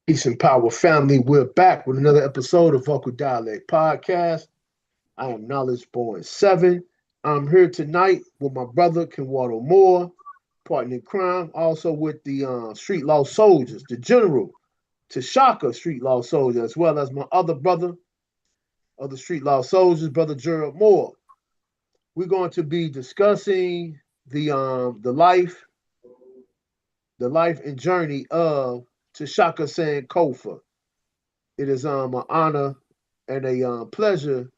Peace and power, family. We're back with another episode of Vocal Dialect Podcast. I am Knowledge Born 7. I'm here tonight with my brother, Kenwato Moore, partner in crime, also with the Street Law Soldiers, the General, Tashaka Street Law Soldier, as well as my other brother of the Street Law Soldiers, Brother Gerald Moore. We're going to be discussing the life and journey of Tashaka Sankofa. It is an honor and a pleasure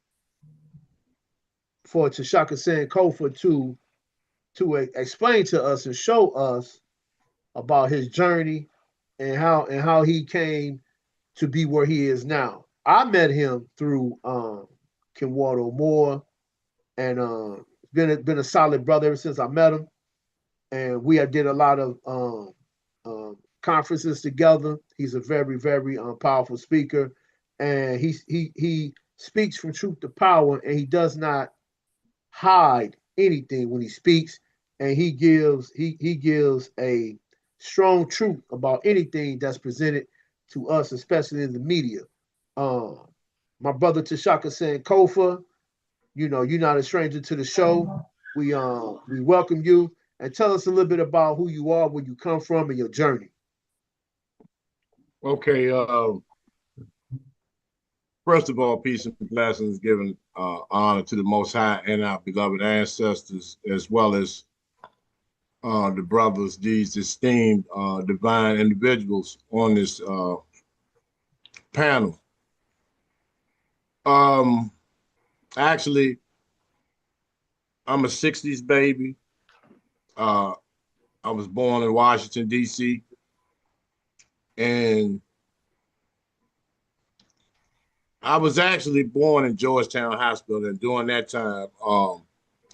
for Tashaka Sankofa to explain to us and show us about his journey and how he came to be where he is now. I met him through Kenwato Moore, and been a solid brother ever since I met him. And we did a lot of conferences together. He's a very very powerful speaker, and he speaks from truth to power, and he does not hide anything when he speaks, and he gives a strong truth about anything that's presented to us, especially in the media. Um, my brother Tashaka saying Kofa, you're not a stranger to the show. We welcome you and tell us a little bit about who you are, where you come from, and your journey. Okay. First of all, peace and blessings given honor to the Most High and our beloved ancestors, as well as the brothers, these esteemed divine individuals on this panel. Um, Actually, I'm a 60s baby. Uh, I was born in Washington, D.C., and I was actually born in Georgetown Hospital. And during that time,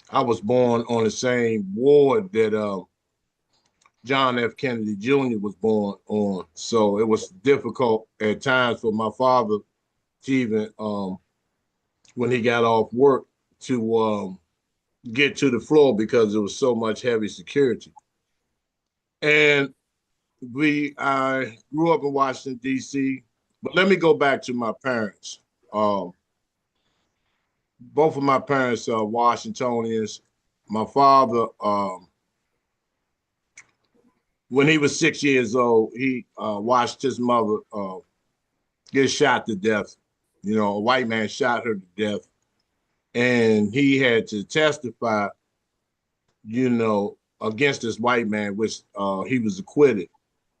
I was born on the same ward that John F. Kennedy Jr. was born on. So it was difficult at times for my father to even, when he got off work, to get to the floor because there was so much heavy security. And I grew up in Washington, D.C., but let me go back to my parents. Um, both of my parents are Washingtonians. My father, when he was 6 years old, he watched his mother get shot to death. You know, a white man shot her to death, and he had to testify, against this white man, which he was acquitted.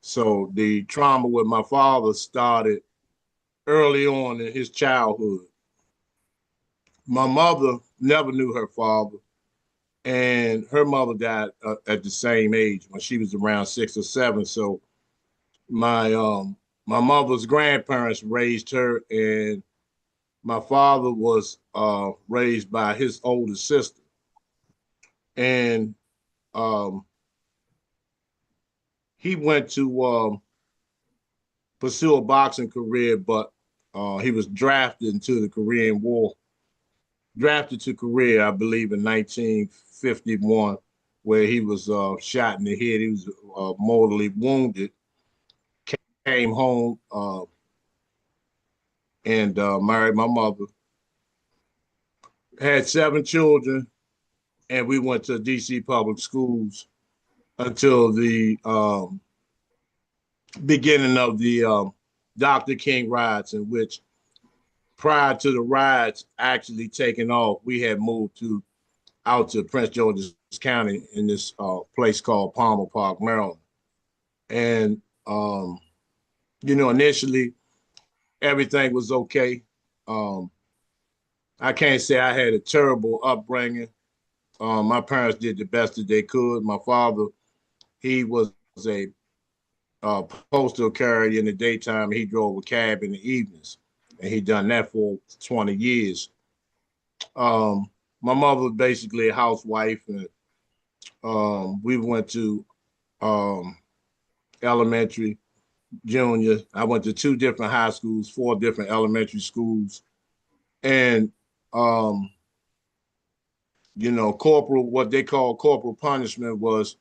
So the trauma with my father started early on in his childhood. My mother never knew her father, and her mother died at the same age when she was around 6 or 7. So my mother's grandparents raised her, and my father was raised by his older sister, and um, he went to pursue a boxing career, but he was drafted into the Korean War. Drafted to Korea, I believe, in 1951, where he was shot in the head. He was mortally wounded. Came home and married my mother. Had 7 children, and we went to DC public schools until the beginning of the Dr. King riots, in which prior to the riots actually taking off, we had moved out to Prince George's County in this place called Palmer Park, Maryland. And, initially everything was okay. Um, I can't say I had a terrible upbringing. My parents did the best that they could. My father, he was a postal carrier in the daytime. He drove a cab in the evenings, and he done that for 20 years. Um, my mother was basically a housewife, and we went to um, elementary, junior. I went to 2 different high schools, 4 different elementary schools, and um, corporal, what they call corporal punishment was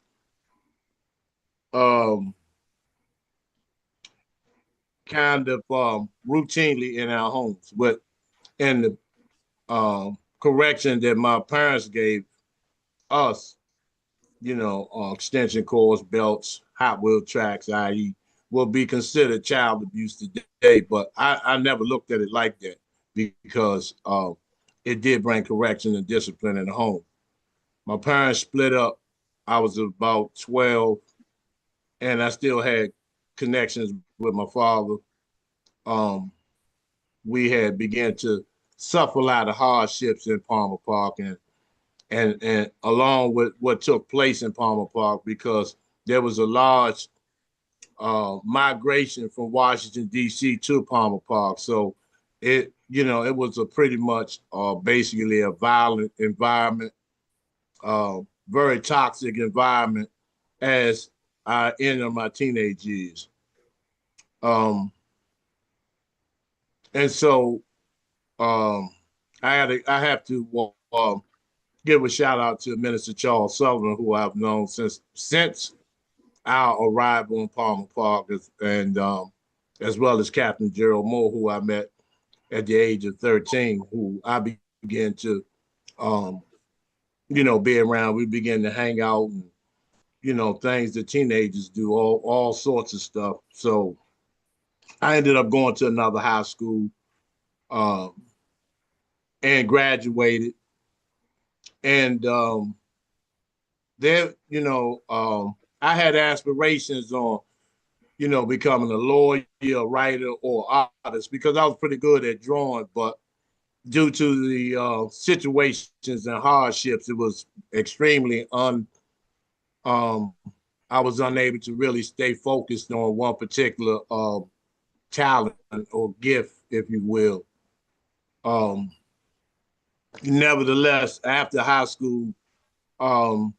um, kind of routinely in our homes. But in the correction that my parents gave us, extension cords, belts, Hot Wheel tracks, i.e., will be considered child abuse today. But I never looked at it like that because it did bring correction and discipline in the home. My parents split up. I was about 12, and I still had connections with my father. Um, we had began to suffer a lot of hardships in Palmer Park, and along with what took place in Palmer Park, because there was a large migration from Washington D.C. to Palmer Park. So it was a pretty much basically a violent environment, very toxic environment as I entered my teenage years. Um, and so um, I have to give a shout out to Minister Charles Sullivan, who I've known since our arrival in Palmer Park, and as well as Captain Gerald Moore, who I met at the age of 13, who I began to, be around. We began to hang out and, things that teenagers do, all sorts of stuff. So I ended up going to another high school um, and graduated. And there, I had aspirations on, becoming a lawyer, a writer, or artist because I was pretty good at drawing. But due to the situations and hardships, it was extremely um, I was unable to really stay focused on one particular talent or gift, if you will. Um, Nevertheless, after high school, um,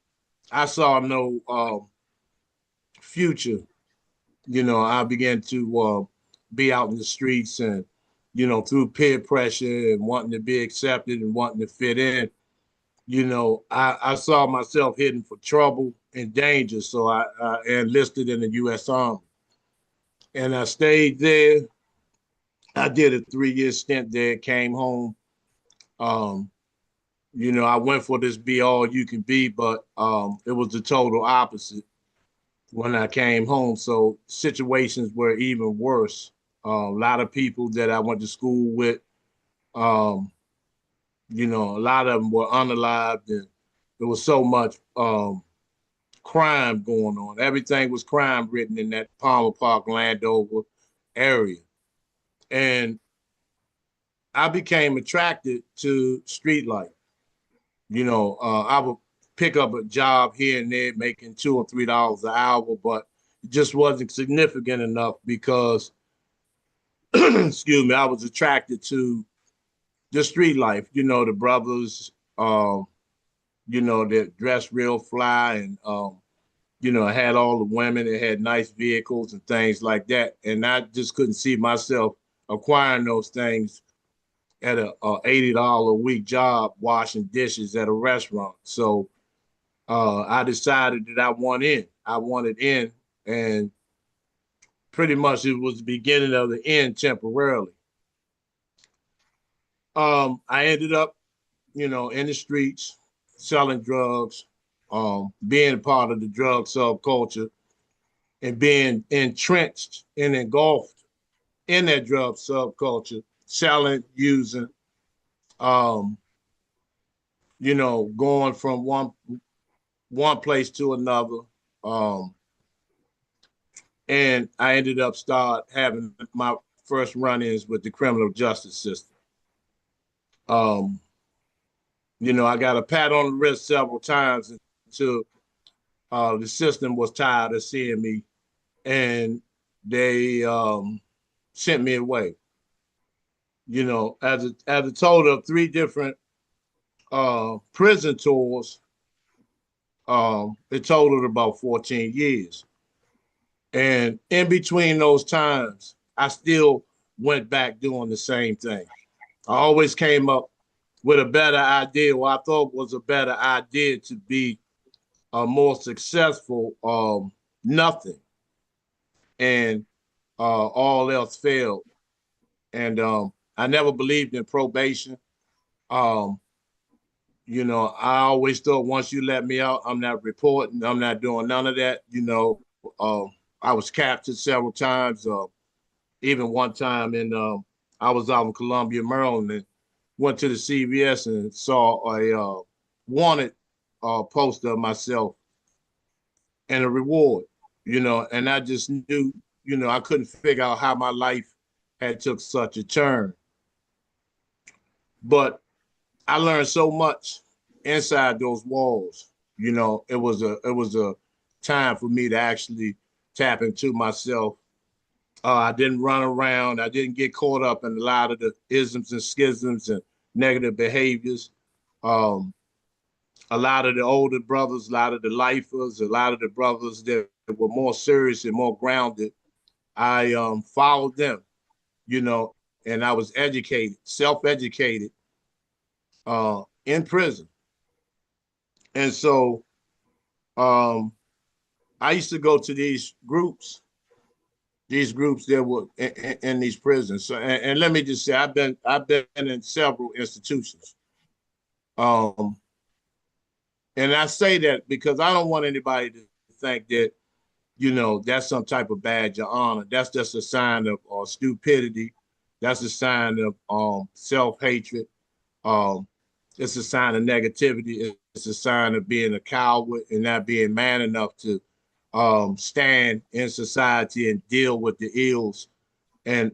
I saw no future. I began to be out in the streets and, through peer pressure and wanting to be accepted and wanting to fit in, I saw myself heading for trouble and danger. So I enlisted in the U.S. Army. And I stayed there. I did a 3-year stint there, came home. Um, I went for this be all you can be, but it was the total opposite when I came home. So situations were even worse. A lot of people that I went to school with, um, a lot of them were unalived, and there was so much crime going on. Everything was crime written in that Palmer Park, Landover area. And I became attracted to street life. I would pick up a job here and there, making $2 or $3 an hour, but it just wasn't significant enough because, excuse me, I was attracted to the street life. The brothers, that dressed real fly and, had all the women that had nice vehicles and things like that. And I just couldn't see myself acquiring those things at a $80 a week job washing dishes at a restaurant. So I decided that I wanted in, and pretty much it was the beginning of the end temporarily. I ended up, in the streets selling drugs, being part of the drug subculture, and being entrenched and engulfed in that drug subculture, selling, using, um, going from one place to another. Um, and I ended up start having my first run-ins with the criminal justice system. Um, I got a pat on the wrist several times until the system was tired of seeing me, and they sent me away. As a total of 3 different prison tours, it totaled about 14 years. And in between those times, I still went back doing the same thing. I always came up with a better idea, what I thought was a better idea to be a more successful nothing. And all else failed. And I never believed in probation. Um, I always thought once you let me out, I'm not reporting. I'm not doing none of that. I was captured several times. Even one time I was out in Columbia, Maryland, and went to the CVS and saw a wanted poster of myself and a reward, and I just knew, I couldn't figure out how my life had took such a turn. But I learned so much inside those walls. It was a time for me to actually tap into myself. I didn't run around. I didn't get caught up in a lot of the isms and schisms and negative behaviors. Um, a lot of the older brothers, a lot of the lifers, a lot of the brothers that were more serious and more grounded, I followed them, you know, and I was educated, self-educated in prison. And so um, I used to go to these groups that were in these prisons. So, and let me just say, I've been in several institutions. Um, and I say that because I don't want anybody to think that, that's some type of badge of honor. That's just a sign of stupidity. That's a sign of self-hatred. Um, it's a sign of negativity. It's a sign of being a coward and not being man enough to stand in society and deal with the ills and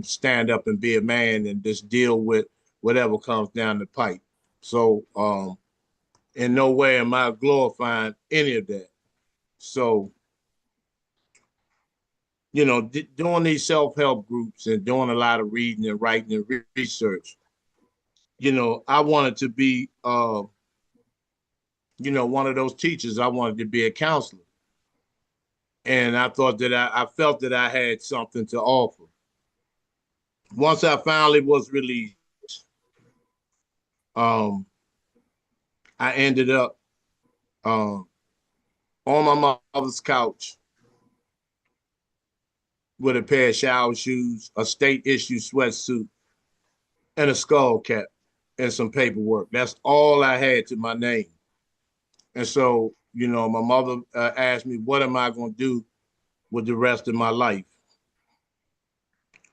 stand up and be a man and just deal with whatever comes down the pipe. So in no way am I glorifying any of that. So, doing these self-help groups and doing a lot of reading and writing and research, I wanted to be, one of those teachers. I wanted to be a counselor. And I thought that I felt that I had something to offer. Once I finally was released, um, I ended up um, on my mother's couch with a pair of shower shoes, a state issue sweatsuit, and a skull cap and some paperwork. That's all I had to my name. And so, my mother asked me, what am I going to do with the rest of my life?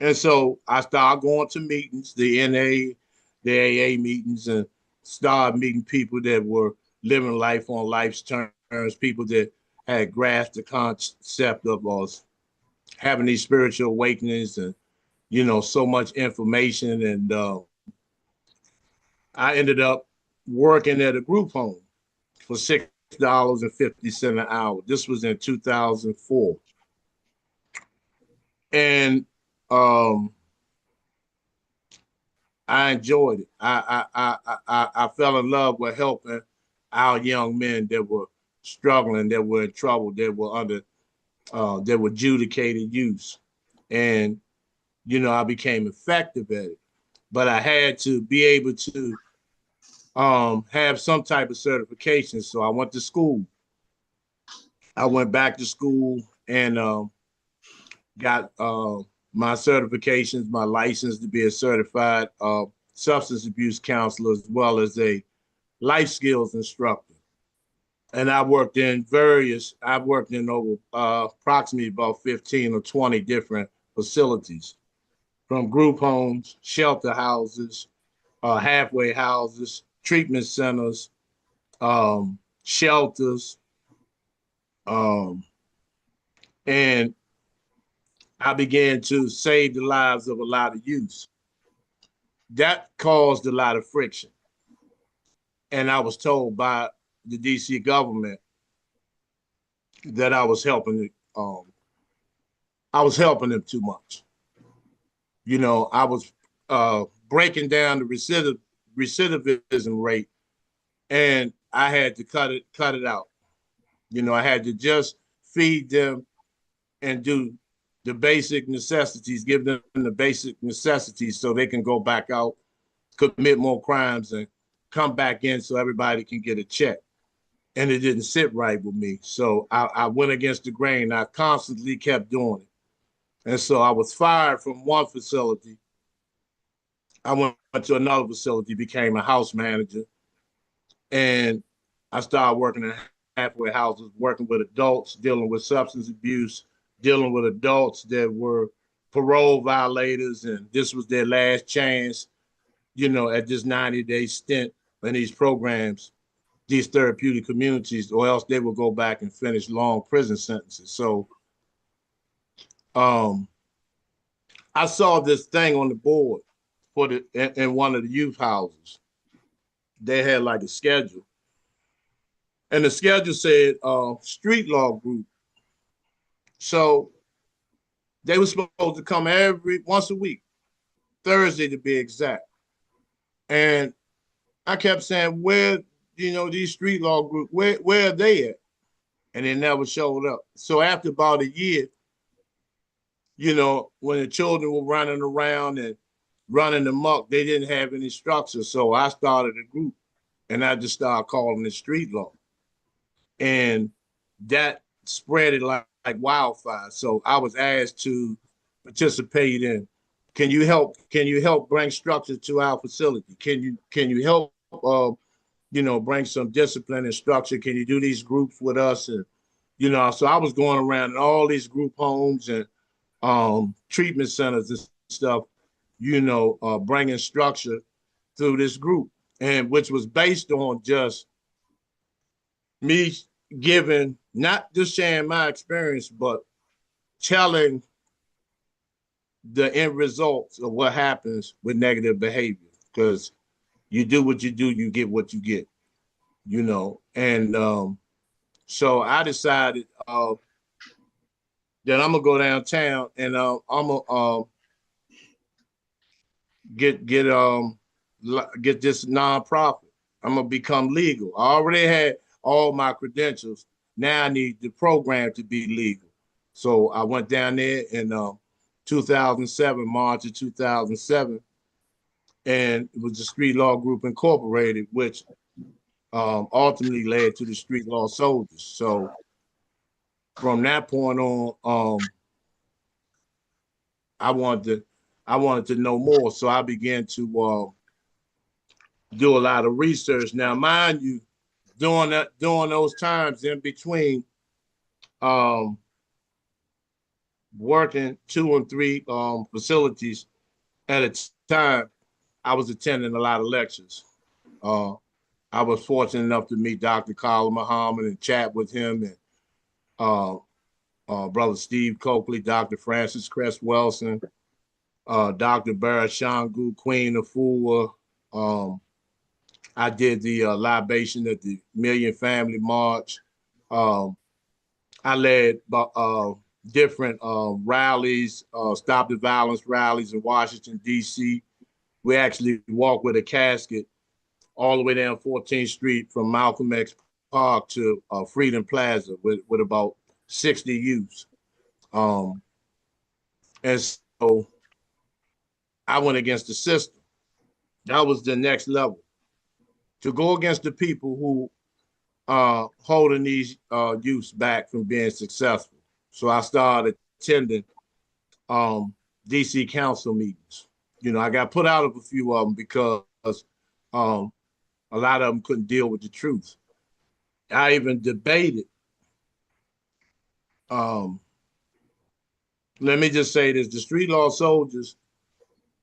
And so I started going to meetings, the NA, the AA meetings, and started meeting people that were living life on life's terms, people that had grasped the concept of us having these spiritual awakenings and, so much information. And I ended up working at a group home for $6.50 an hour. This was in 2004. And I enjoyed it. I fell in love with helping our young men that were struggling, that were in trouble, that were adjudicated youth. And, I became effective at it. But I had to be able to have some type of certification. So I went to school. I went back to school and got my certifications, my license to be a certified substance abuse counselor, as well as a life skills instructor. And I've worked in over approximately about 15 or 20 different facilities, from group homes, shelter houses, halfway houses, treatment centers, shelters. Um, and I began to save the lives of a lot of youth. That caused a lot of friction. And I was told by the DC government that I was helping them too much. I was breaking down the recidivism rate, and I had to cut it out. I had to just feed them and do the basic necessities, give them the basic necessities so they can go back out, commit more crimes, and come back in so everybody can get a check. And it didn't sit right with me. So I went against the grain. I constantly kept doing it. And so I was fired from one facility. I went to another facility, became a house manager, and I started working in halfway houses, working with adults, dealing with substance abuse, dealing with adults that were parole violators, and this was their last chance, at this 90-day stint in these programs, these therapeutic communities, or else they would go back and finish long prison sentences. So um, I saw this thing on the board for in one of the youth houses. They had like a schedule, and the schedule said street law group. So they were supposed to come once a week, Thursday to be exact. And I kept saying, where, these street law groups, where are they at? And they never showed up. So after about a year, when the children were running around and running amok, they didn't have any structure. So I started a group, and I just started calling it street law. And that spread it like wildfire. So I was asked to participate in, can you help bring structure to our facility? Can you help bring some discipline and structure? Can you do these groups with us? And so I was going around in all these group homes and treatment centers and stuff, bringing structure through this group, and which was based on just me giving, not just sharing my experience, but telling the end results of what happens with negative behavior. Because you do what you do, you get what you get, And so I decided that I'm gonna go downtown and I'm gonna get this nonprofit. I'm gonna become legal. I already had all my credentials. Now I need the program to be legal. So I went down there in 2007, March of 2007, and it was the Street Law Group Incorporated, which ultimately led to the Street Law Soldiers. So from that point on, I wanted to know more. So I began to do a lot of research. Now, mind you, during those times in between, working 2 and 3 facilities at a time, I was attending a lot of lectures. I was fortunate enough to meet Dr. Khalid Muhammad and chat with him, and Brother Steve Coakley, Dr. Francis Cress Wilson, Dr. Barrett Shangu, Queen Afua. I did the libation at the Million Family March. I led different rallies, Stop the Violence rallies in Washington, D.C. We actually walked with a casket all the way down 14th Street from Malcolm X Park to Freedom Plaza with about 60 youths. And so I went against the system. That was the next level. To go against the people who holding these youths back from being successful. So I started attending DC council meetings. I got put out of a few of them because a lot of them couldn't deal with the truth. I even debated. Let me just say this: the Street Law Soldiers,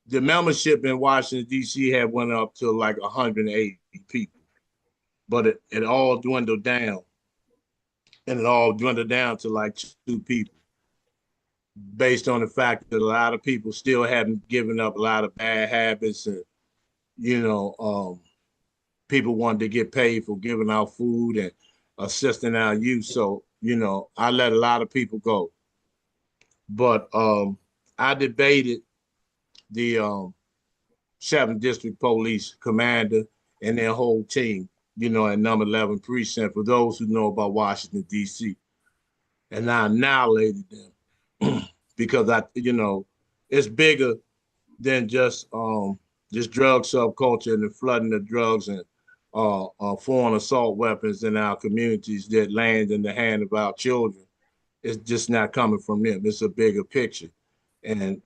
the membership in Washington D.C. had went up to like 180 people, but it all dwindled down, and it all dwindled down to like 2 people, based on the fact that a lot of people still hadn't given up a lot of bad habits, and people wanted to get paid for giving out food and assisting our youth. So, I let a lot of people go. But I debated the 7th District Police Commander and their whole team, at number 11 precinct, for those who know about Washington, D.C. And I annihilated them because it's bigger than just this drug subculture and the flooding of drugs and foreign assault weapons in our communities that land in the hand of our children. It's just not coming from them. It's a bigger picture. and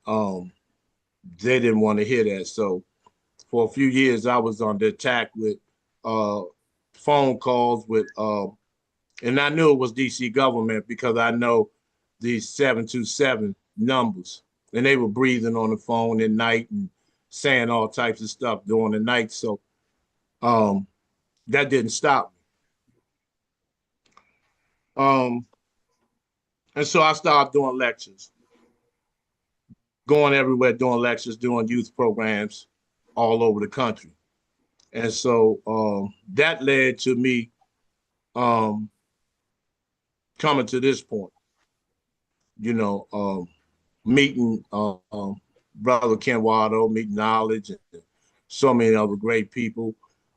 they didn't want to hear that. So for a few years, I was on the attack with phone calls with, and I knew it was DC government because I know these 727 numbers, and they were breathing on the phone at night and saying all types of stuff during the night. So that didn't stop me. And so I started doing lectures, going everywhere, doing lectures, doing youth programs all over the country. And so that led to me coming to this point, meeting Brother Ken Wado, meeting Knowledge, and so many other great people,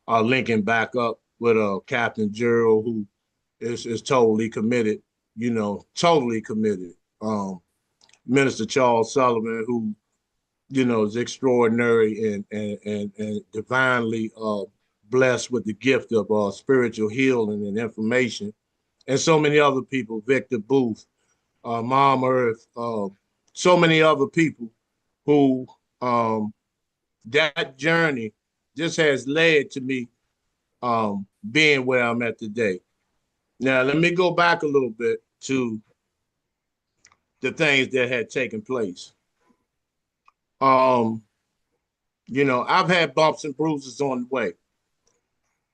linking back up with Captain Gerald, who is totally committed, totally committed. Minister Charles Sullivan, who, is extraordinary and divinely blessed with the gift of spiritual healing and information, and so many other people, Victor Booth, Mom Earth, so many other people who that journey just has led to me being where I'm at today. Now, let me go back a little bit to the things that had taken place. I've had bumps and bruises on the way.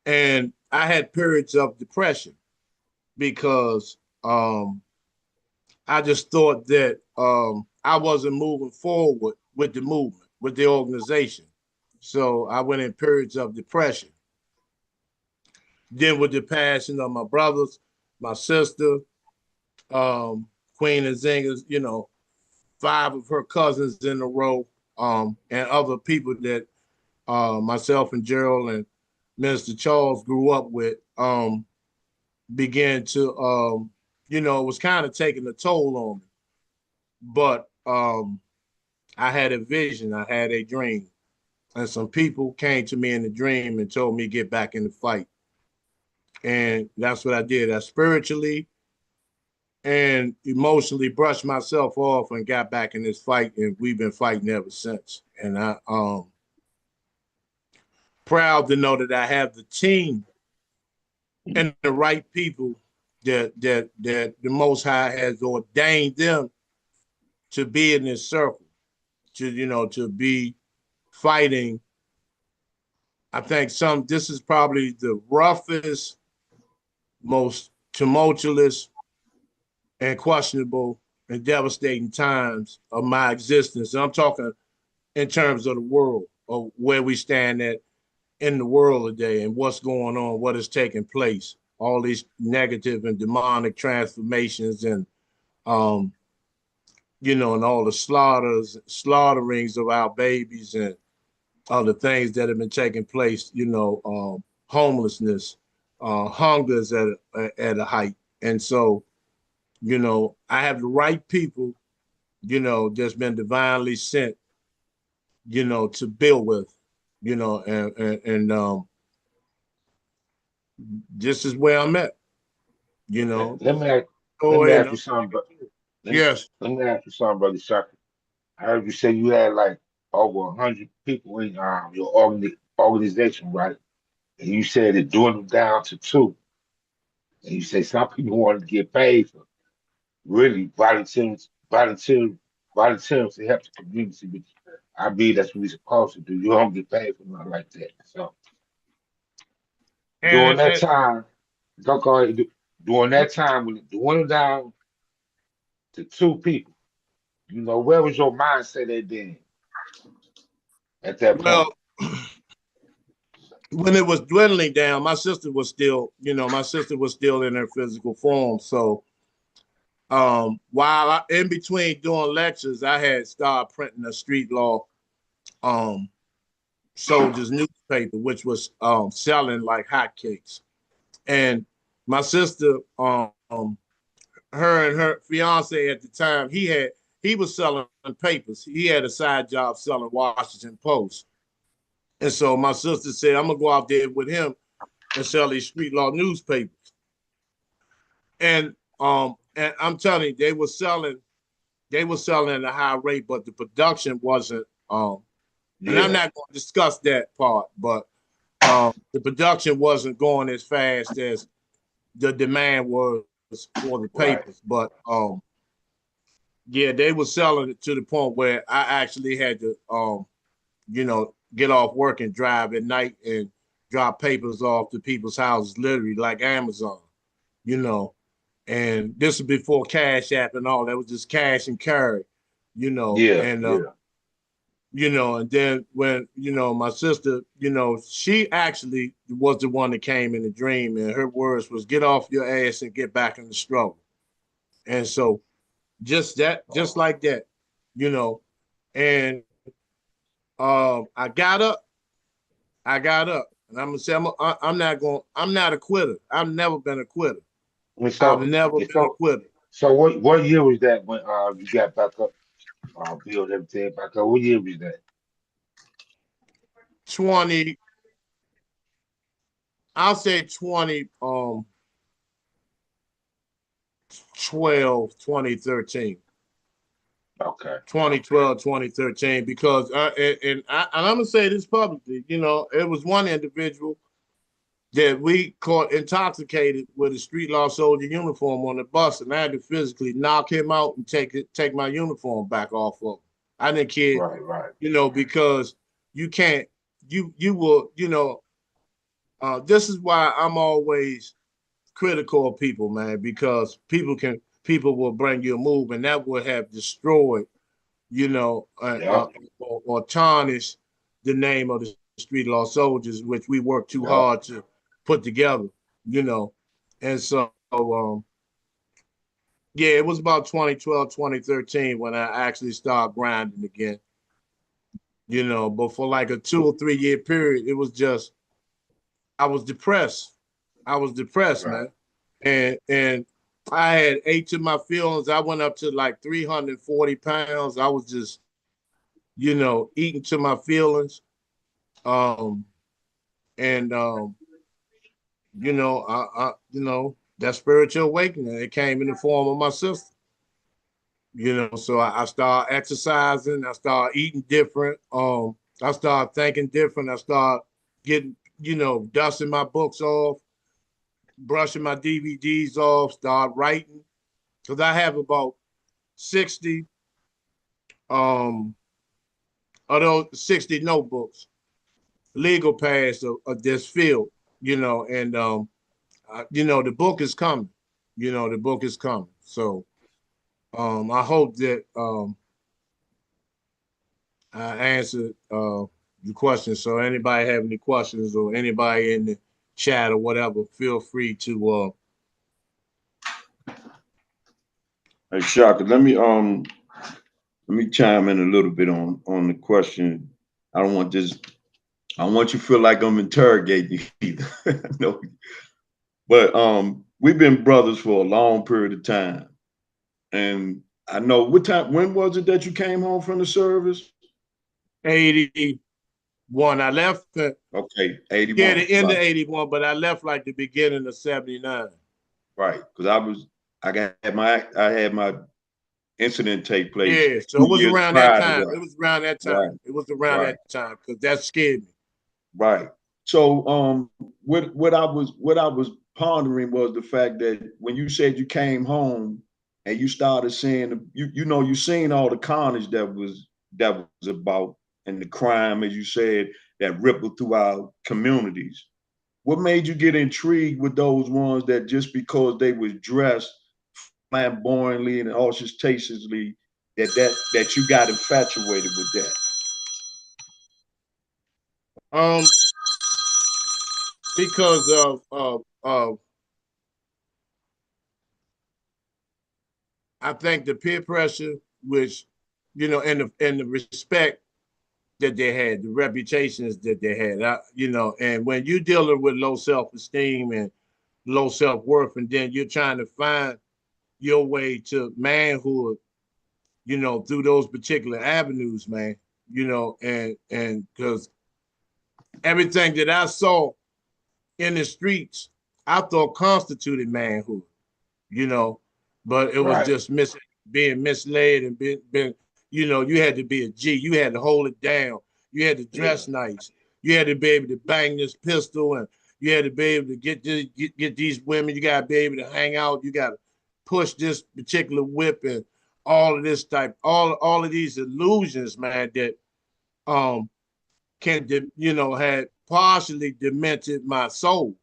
And I had periods of depression because I just thought that I wasn't moving forward with the movement, with the organization. So I went in periods of depression. Then with the passing of my brothers, my sister, Queen Nzinga's, 5 of her cousins in a row, and other people that myself and Gerald and Minister Charles grew up with, began to, it was kind of taking a toll on me. But I had a vision, I had a dream. And some people came to me in the dream and told me get back in the fight. And that's what I did. I spiritually and emotionally brushed myself off and got back in this fight. And we've been fighting ever since. And I proud to know that I have the team and the right people that the Most High has ordained them to be in this circle, to be fighting. I think this is probably the roughest, most tumultuous and questionable and devastating times of my existence. And I'm talking in terms of the world, of where we stand at in the world today and what's going on, what is taking place, all these negative and demonic transformations and, and all the slaughterings of our babies and all the things that have been taking place, homelessness, hunger is at a height. And so, I have the right people, that's been divinely sent, to build with, and this is where I'm at, Let me ask, let me story, and ask I'm you something, but yes. let me ask you something, brother Shaka. I heard you say you had like over 100 people in your organization, right? And you said it doing them down to 2. And you say some people wanted to get paid for really volunteering to help the community. But I believe that's what we're supposed to do. You don't get paid for nothing like that. So during And, that and time, go ahead, during that time when it went down to 2 people, where was your mindset at that point? well, when it was dwindling down, my sister was still, in her physical form. So while in between doing lectures, I had started printing a street law um, soldiers newspaper, which was selling like hotcakes. And my sister, her and her fiance at the time, he was selling papers. He had a side job selling Washington Post. And so my sister said, I'm gonna go out there with him and sell these street law newspapers. And I'm telling you, they were selling they were selling at a high rate, but the production wasn't. And I'm Yeah. not going to discuss that part, but the production wasn't going as fast as the demand was for the Right. papers. But yeah, they were selling it to the point where I actually had to, get off work and drive at night and drop papers off to people's houses, literally like Amazon, you know. And this was before Cash App and all that. Was just cash and carry, Yeah. and Yeah. and then when, my sister, she actually was the one that came in the dream, and her words was, get off your ass and get back in the struggle. And so just Oh, like that, you know, and I got up, and I'm gonna say I'm not a quitter. I've never been a quitter. and I've so, never and been a so, quitter. so what year was that when you got back up, build everything back up? What year was that? 20, I'll say 20, 2013. Okay. 2012, 2013, because and I'm gonna say this publicly, it was one individual that we caught intoxicated with a street law soldier uniform on the bus, and I had to physically knock him out and take my uniform back off of him. I didn't care, Right. Right. because you can't, you will, this is why I'm always critical of people, man, because people will bring you a move, and that would have destroyed, Yep. or tarnish the name of the street law soldiers, which we worked too Yep. hard to put together, you know. And so, yeah, it was about 2012, 2013 when I actually started grinding again, but for like a 2 or 3 year period, it was just, I was depressed. I was depressed, Right. man. And I had ate to my feelings. I went up to like 340 pounds. I was just, eating to my feelings. Um, and that spiritual awakening, it came in the form of my sister. So I started exercising, I started eating different, I started thinking different, I started getting, dusting my books off, brushing my DVDs off, start writing. Because I have about 60 um of those 60 notebooks, legal pads of this field, and the book is coming. The book is coming. So I hope that I answered the question. So anybody have any questions, or anybody in the chat or whatever, feel free to Hey, Shaka, let me chime in a little bit on the question. I don't want this. I don't want you to feel like I'm interrogating you either. No, but we've been brothers for a long period of time, and I know what time. When was it that you came home from the service? 81. I left Okay, yeah, 81. the end of Right, 81, but I left like the beginning of 79. right. Because I had my incident take place Yeah, so it was 2 years around that prior to time. that. It was around that time. Right, It was around right. that time because that scared me. Right. So what I was pondering was the fact that when you said you came home and you started seeing you seen all the carnage that was about, and the crime, as you said, that rippled through our communities. What made you get intrigued with those ones that just because they was dressed flamboyantly and ostentatiously that you got infatuated with that? Um, because of I think the peer pressure, which and the respect that they had, the reputations that they had, and when you're dealing with low self-esteem and low self-worth, and then you're trying to find your way to manhood, through those particular avenues, man, and because everything that I saw in the streets, I thought constituted manhood, you know, but it was Right. just being misled and been, you know, you had to be a G. You had to hold it down. You had to dress nice. You had to be able to bang this pistol, and you had to be able to get these women. You got to be able to hang out. You got to push this particular whip and all of this type, all of these illusions, man, that can, you know, had partially demented my soul,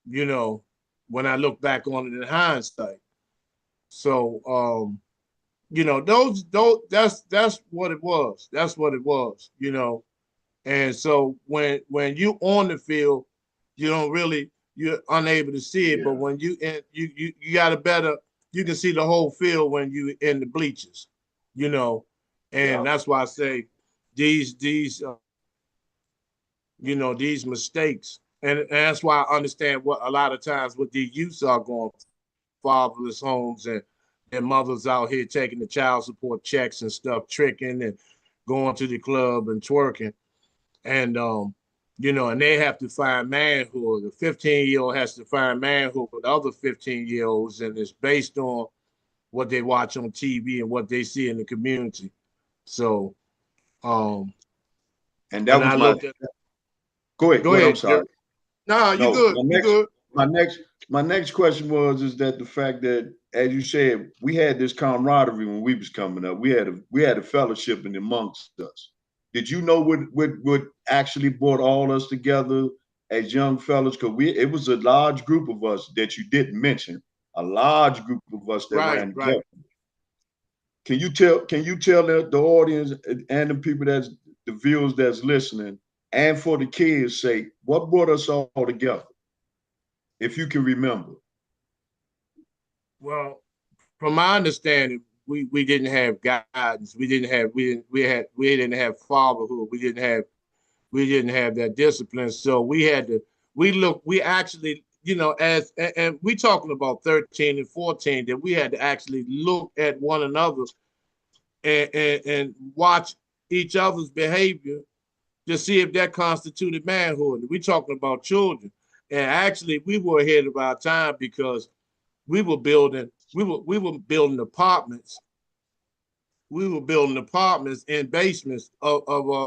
you know, when I look back on it in hindsight. So, you know, those that's what it was. That's what it was, you know. And so when you on the field, you don't really, you're unable to see it. But when you in, you got a better, you can see the whole field when you in the bleachers, you know. And that's why I say these you know, these mistakes, and that's why I understand what a lot of times what the youths are going, fatherless homes, and their mothers out here taking the child support checks and stuff, tricking and going to the club and twerking. And you know, and they have to find manhood. The 15-year-old has to find manhood with other 15-year-olds, and it's based on what they watch on TV and what they see in the community. So, and that when was I looked at, go ahead, I'm sorry. Jerry. No, you good. You good. My next question is that the fact that, as you said, we had this camaraderie when we was coming up. We had a fellowship in amongst us. Did you know what actually brought all us together as young fellas? Because it was a large group of us that you didn't mention. A large group of us that ran together. Can you tell the audience and the people the viewers that's listening, and for the kids' sake, what brought us all together, if you can remember? Well, from my understanding, we didn't have guidance. We didn't have fatherhood. We didn't have that discipline. So we actually, you know, and we talking about 13 and 14, that we had to actually look at one another and watch each other's behavior to see if that constituted manhood. We talking about children. And actually we were ahead of our time, because we were building apartments. We were building apartments in basements of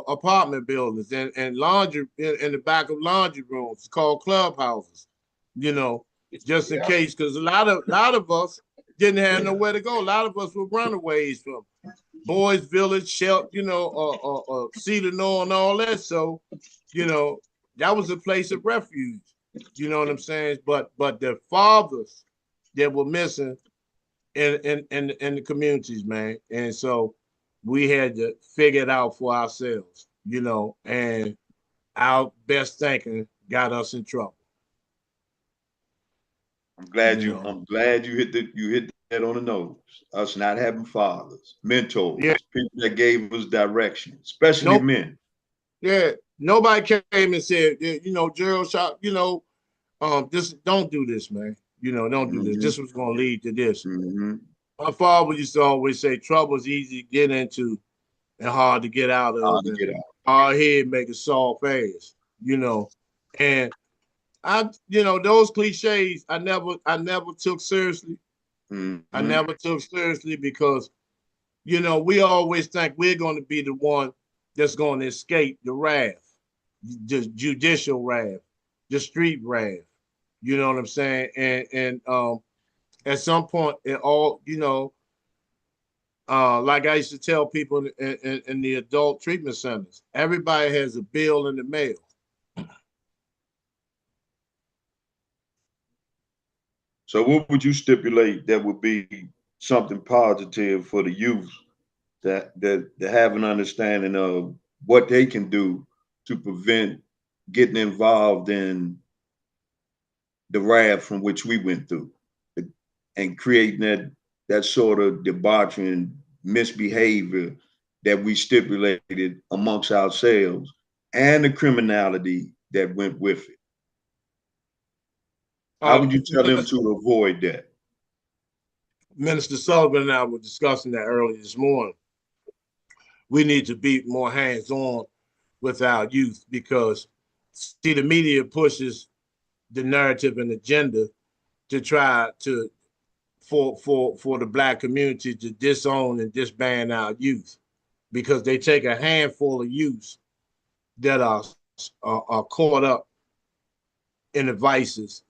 apartment buildings, and laundry in the back of laundry rooms called clubhouses, you know, just in case, because a lot of us didn't have nowhere to go. A lot of us were runaways from Boys Village, Shell, you know, Cedar Knoll and all that. So, you know, that was a place of refuge. You know what I'm saying? But the fathers that were missing in the communities, man. And so we had to figure it out for ourselves, you know, and our best thinking got us in trouble. I'm glad you hit that on the nose. Us not having fathers, mentors, people that gave us direction, especially men. Yeah, nobody came and said, you know, Gerald shot, you know, this, don't do this, man. You know, don't do this. This was going to lead to this. My father used to always say, trouble's easy to get into and hard to get out of. Hard head make a soft ass, you know. And you know, those cliches I never took seriously. I never took seriously, because, you know, we always think we're going to be the one that's going to escape the wrath, the judicial wrath, the street wrath. You know what I'm saying? And at some point, it all, you know, like I used to tell people in the adult treatment centers, everybody has a bill in the mail. So what would you stipulate that would be something positive for the youth that have an understanding of what they can do to prevent getting involved in the wrath from which we went through, and creating that sort of debauchery and misbehavior that we stipulated amongst ourselves, and the criminality that went with it? How would you tell them to avoid that? Minister Sullivan and I were discussing that earlier this morning. We need to be more hands-on with our youth, because, see, the media pushes the narrative and agenda to try to for the Black community to disown and disband our youth, because they take a handful of youth that are caught up in the vices,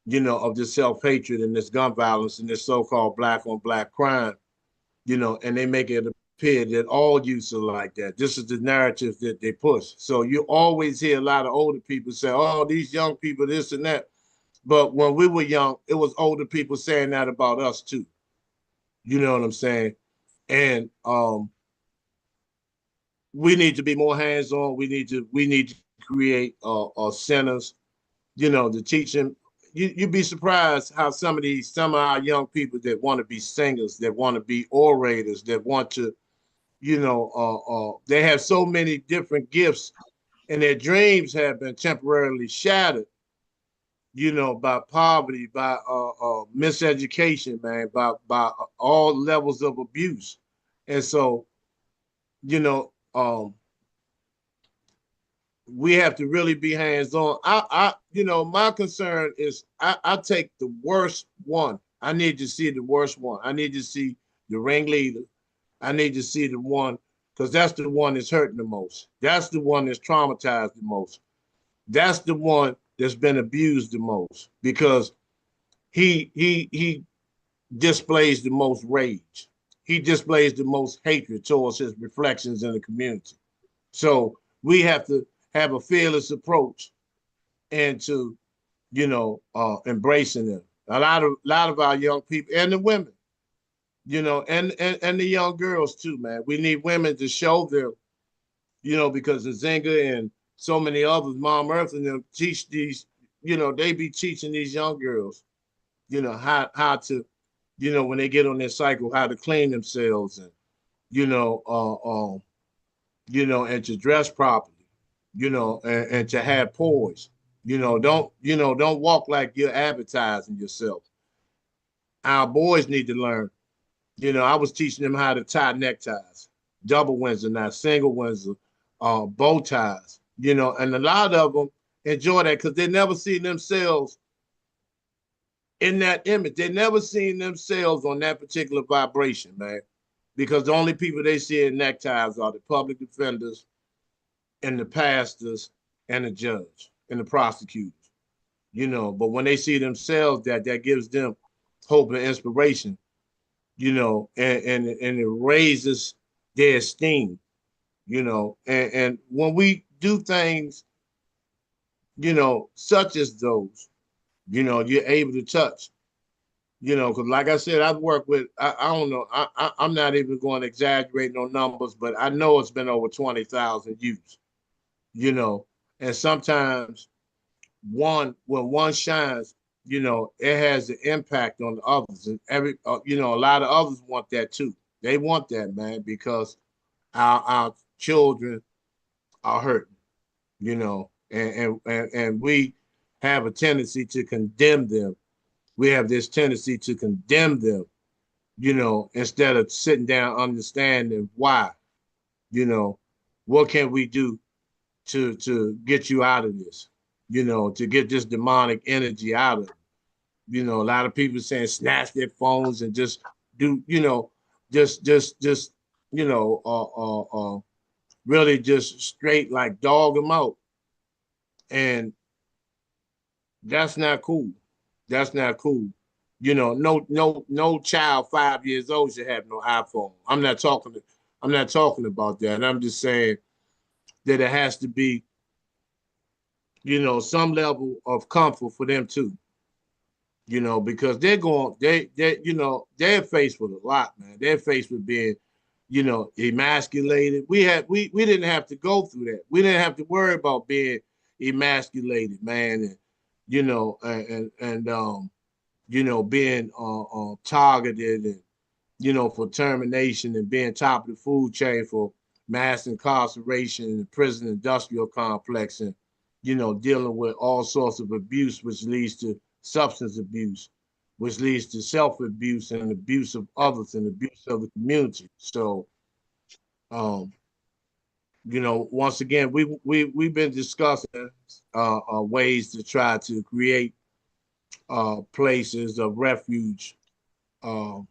of this self-hatred and this gun violence and this so-called Black on Black crime, and they make it appear that all youths are like that. This is the narrative that they push. So you always hear a lot of older people say, oh, these young people, this and that. But when we were young, it was older people saying that about us too. You know what I'm saying? And we need to be more hands-on. We need to create centers, to teach them. You'd be surprised how some of our young people that want to be singers, that want to be orators, that want to, they have so many different gifts, and their dreams have been temporarily shattered, by poverty, by miseducation, man, by all levels of abuse. And so, we have to really be hands-on. My concern is I take the worst one. I need to see the worst one. I need to see the ringleader. I need to see the one, because that's the one that's hurting the most. That's the one that's traumatized the most. That's the one that's been abused the most, because he displays the most rage. He displays the most hatred towards his reflections in the community. So we have to have a fearless approach into, embracing them. A lot of our young people and the women, and the young girls too, man. We need women to show them, because the Zinga and so many others, Mom Earth and them teach these, they be teaching these young girls, how to, when they get on their cycle, how to clean themselves and, and to dress properly, and to have poise. Don't walk like you're advertising yourself. Our boys need to learn. I was teaching them how to tie neckties, double Windsor, not single Windsor, bow ties, and a lot of them enjoy that because they never see themselves in that image. They never seen themselves on that particular vibration, man, because the only people they see in neckties are the public defenders and the pastors and the judge and the prosecutors, but when they see themselves, that gives them hope and inspiration, and it raises their esteem, and when we do things, such as those, you're able to touch, because like I said, I've worked with, I don't know, I'm not even going to exaggerate no numbers, but I know it's been over 20,000 youths, and sometimes when one shines, it has an impact on the others, and a lot of others want that too. They want that, man, because our children are hurting, and we have a tendency to condemn them. We have this tendency to condemn them, instead of sitting down, understanding why, what can we do to get you out of this, to get this demonic energy out of it. A lot of people saying snatch their phones and just do, just really just straight like dog them out. And that's not cool. That's not cool. No child 5 years old should have no iPhone. I'm not talking about that. I'm just saying that it has to be, some level of comfort for them too. Because they're faced with a lot, man. They're faced with being, emasculated. We didn't have to go through that. We didn't have to worry about being emasculated, man, and being targeted and for termination and being top of the food chain for mass incarceration in the prison industrial complex and dealing with all sorts of abuse, which leads to substance abuse, which leads to self-abuse and abuse of others and abuse of the community. So, once again, we've been discussing ways to try to create places of refuge, Um,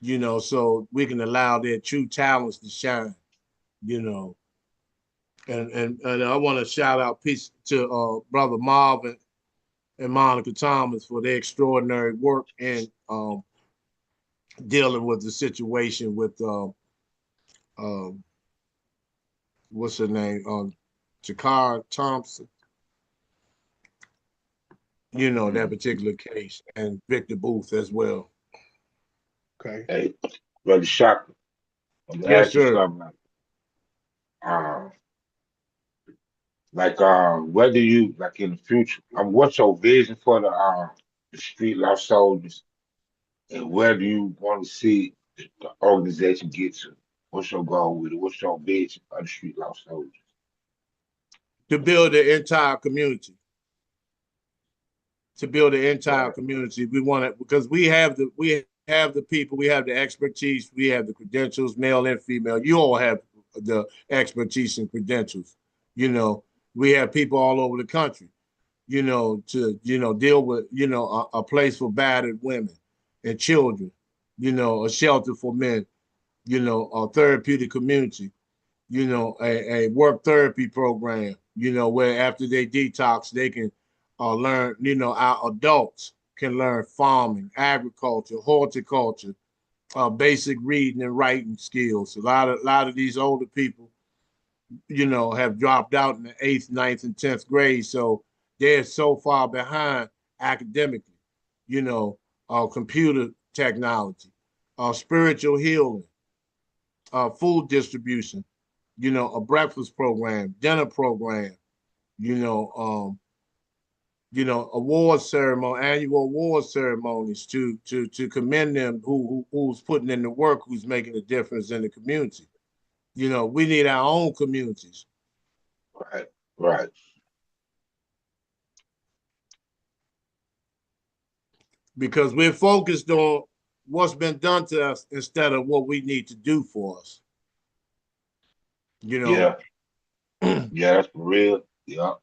so we can allow their true talents to shine, you know. And I want to shout out peace to Brother Marvin and Monica Thomas for their extraordinary work and dealing with the situation with um, what's her name, Jakar Thompson, that particular case, and Victor Booth as well. Okay. Hey, Brother Shaka, I'm gonna Yes, ask you sir. something uh, whether you like in the future, what's your vision for the street law soldiers, and where do you want to see the organization get to? What's your goal with it? What's your vision for the street law soldiers? To build the entire community. To build the entire Right, community, we want it because we have the people, we have the expertise, we have the credentials, male and female. You all have the expertise and credentials. You know, we have people all over the country. To deal with a place for battered women and children. A shelter for men. A therapeutic community. A work therapy program, where after they detox, they can learn, our adults can learn farming, agriculture, horticulture, basic reading and writing skills. A lot of these older people, have dropped out in the 8th, ninth, and 10th grade. So they're so far behind academically, computer technology, spiritual healing, food distribution, a breakfast program, dinner program, you know, um, award ceremony, annual award ceremonies to commend them who's putting in the work, who's making a difference in the community. We need our own communities right, right. because we're focused on what's been done to us instead of what we need to do for us. You know, Yeah, yeah, that's for real. Yeah,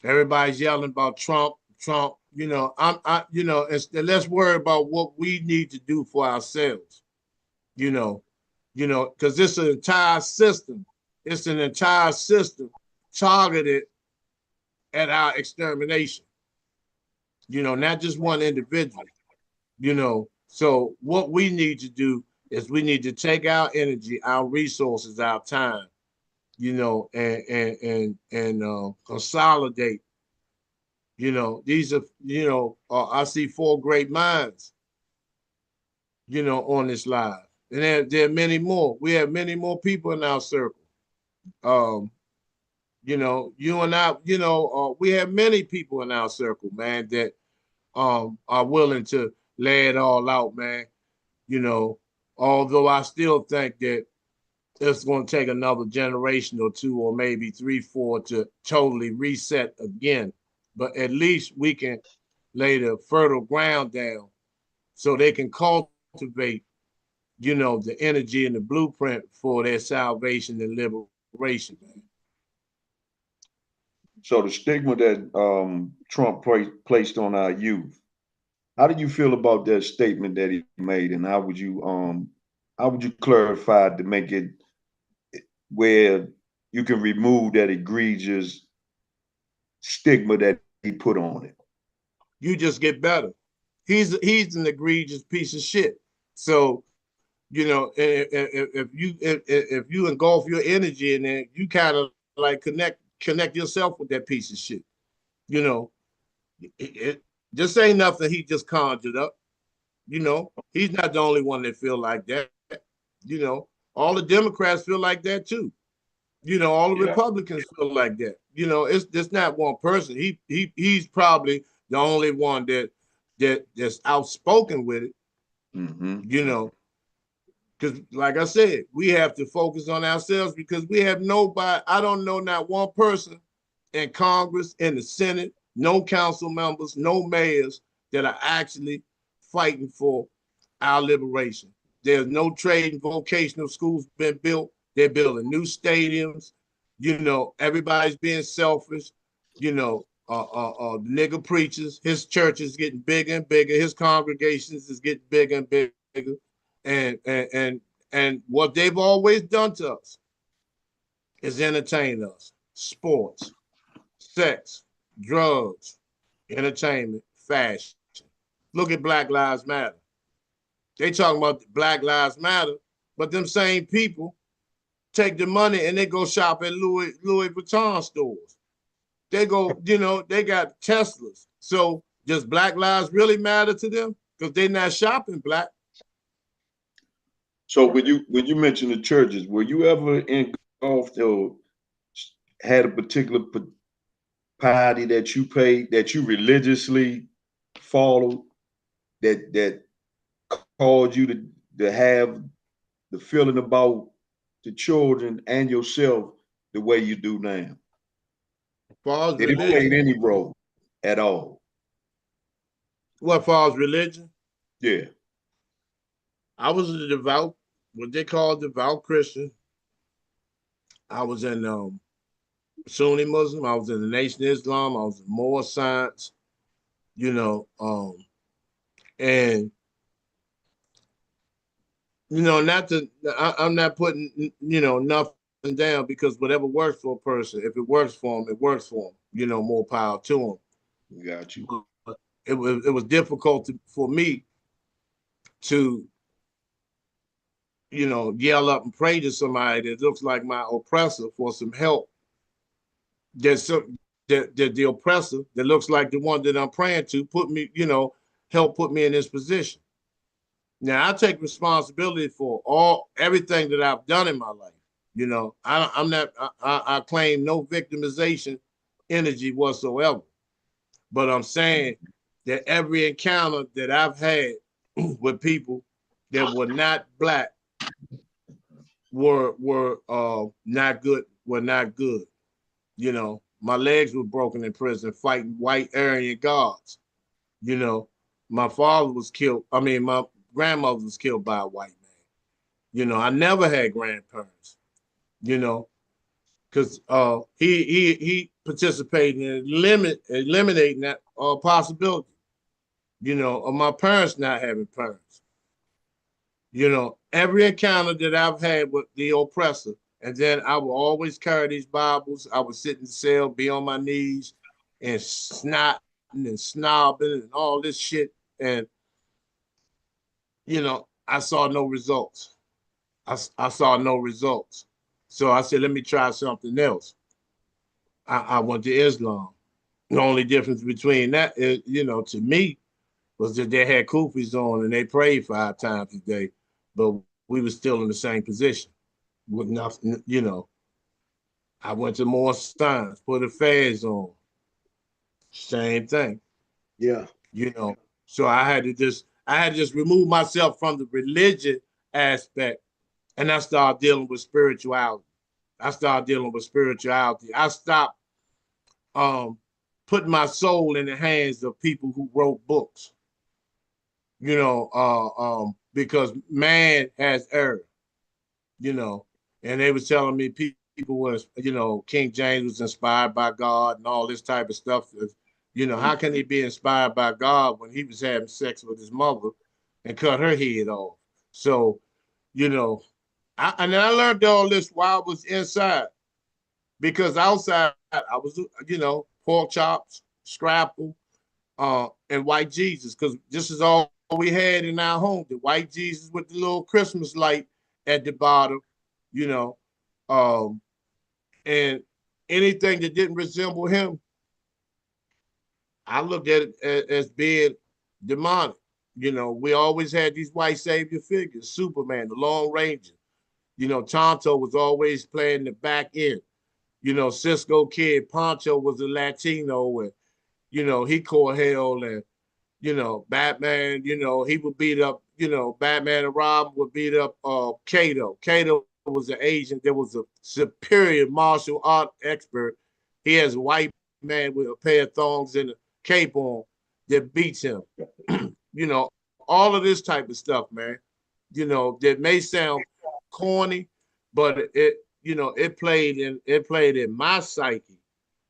Everybody's yelling about Trump, Trump. Let's worry about what we need to do for ourselves. You know, because it's an entire system. It's an entire system targeted at our extermination. Not just one individual. So what we need to do is we need to take our energy, our resources, our time, and consolidate. These are, I see 4 great minds, on this live. And there are many more. We have many more people in our circle. Um, you and I, we have many people in our circle, man, that are willing to lay it all out, man. You know, Although I still think that it's going to take another generation or two, or maybe 3, 4 to totally reset again. But at least we can lay the fertile ground down so they can cultivate, the energy and the blueprint for their salvation and liberation, man. So the stigma that Trump placed on our youth, how do you feel about that statement that he made, and how would you clarify to make it where you can remove that egregious stigma that he put on it? You just get better. He's an egregious piece of shit. So if you engulf your energy in there, you kind of like connect yourself with that piece of shit. You know, this ain't nothing he just conjured up. He's not the only one that feel like that. All the Democrats feel like that too. All the yeah, Republicans feel like that. It's not one person. He's probably the only one that's outspoken with it. Mm-hmm. You know, because like I said, we have to focus on ourselves because we have nobody. I don't know not one person in Congress, in the Senate, no council members, no mayors that are actually fighting for our liberation. There's no trade and vocational schools been built. They're building new stadiums. Everybody's being selfish. nigger preachers. His church is getting bigger and bigger. His congregations is getting bigger and bigger. And what they've always done to us is entertain us. Sports, sex, drugs, entertainment, fashion. Look at Black Lives Matter. They talking about Black Lives Matter, but them same people take the money and they go shop at Louis Vuitton stores. They go, they got Teslas. So does Black lives really matter to them? Because they're not shopping black. So when you mention the churches, were you ever engulfed or had a particular piety that you religiously followed that caused you to have the feeling about the children and yourself the way you do now? Did it play any role at all? What, far as religion? Yeah. I was a devout, what they call devout Christian. I was in Sunni Muslim. I was in the Nation of Islam. I was in Moor Science, and I'm not putting nothing down, because whatever works for a person, if it works for them, it works for them. More power to them. Got you. But it was difficult for me to yell up and pray to somebody that looks like my oppressor for some help. The oppressor that looks like the one that I'm praying to help put me in this position. Now I take responsibility for everything that I've done in my life. I claim no victimization energy whatsoever. But I'm saying that every encounter that I've had with people that were not black were not good. My legs were broken in prison fighting white Aryan guards. My father was killed. My grandmother was killed by a white man. I never had grandparents. Because he participated in eliminating that possibility. Of my parents not having parents. Every encounter that I've had with the oppressor, and then I would always carry these Bibles. I would sit in the cell, be on my knees, and snotting and snobbing and all this shit. And, I saw no results. I saw no results. So I said, let me try something else. I went to Islam. The only difference between that is, to me, was that they had kufis on and they prayed 5 times a day, but we were still in the same position with nothing, I went to more science, put a fez on, same thing. Yeah. So I had to just remove myself from the religion aspect, and I started dealing with spirituality. I stopped putting my soul in the hands of people who wrote books. Because man has error, and they was telling me people was, King James was inspired by God and all this type of stuff. How can he be inspired by God when he was having sex with his mother and cut her head off? So, I learned all this while I was inside, because outside I was, pork chops, scrapple, and white Jesus, because this is all we had in our home, the white Jesus with the little Christmas light at the bottom, and anything that didn't resemble him, I looked at it as being demonic. We always had these white savior figures, Superman, the Lone Ranger. Tonto was always playing the back end. Cisco Kid, Poncho was a Latino, and, he caught hell, and, Batman, he would beat up, Batman and Robin would beat up Kato. Kato was an agent that was a superior martial art expert. He has a white man with a pair of thongs and a cape on that beats him. All of this type of stuff, man, that may sound corny, but it played in my psyche,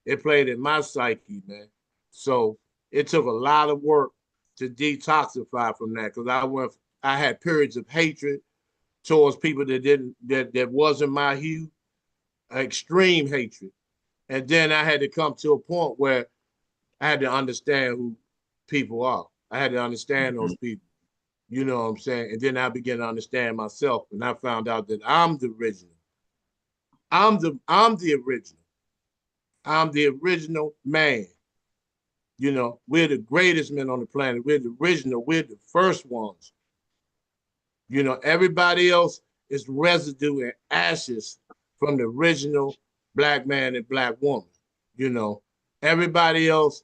It played in my psyche, man. So it took a lot of work to detoxify from that because I had periods of hatred towards people that wasn't my hue, extreme hatred. And then I had to come to a point where I had to understand who people are. I had to understand those people. You know what I'm saying? And then I began to understand myself, and I found out that I'm the original. I'm the original. I'm the original man. You know, we're the greatest men on the planet. We're the original. We're the first ones. You know, everybody else is residue and ashes from the original black man and black woman. You know, everybody else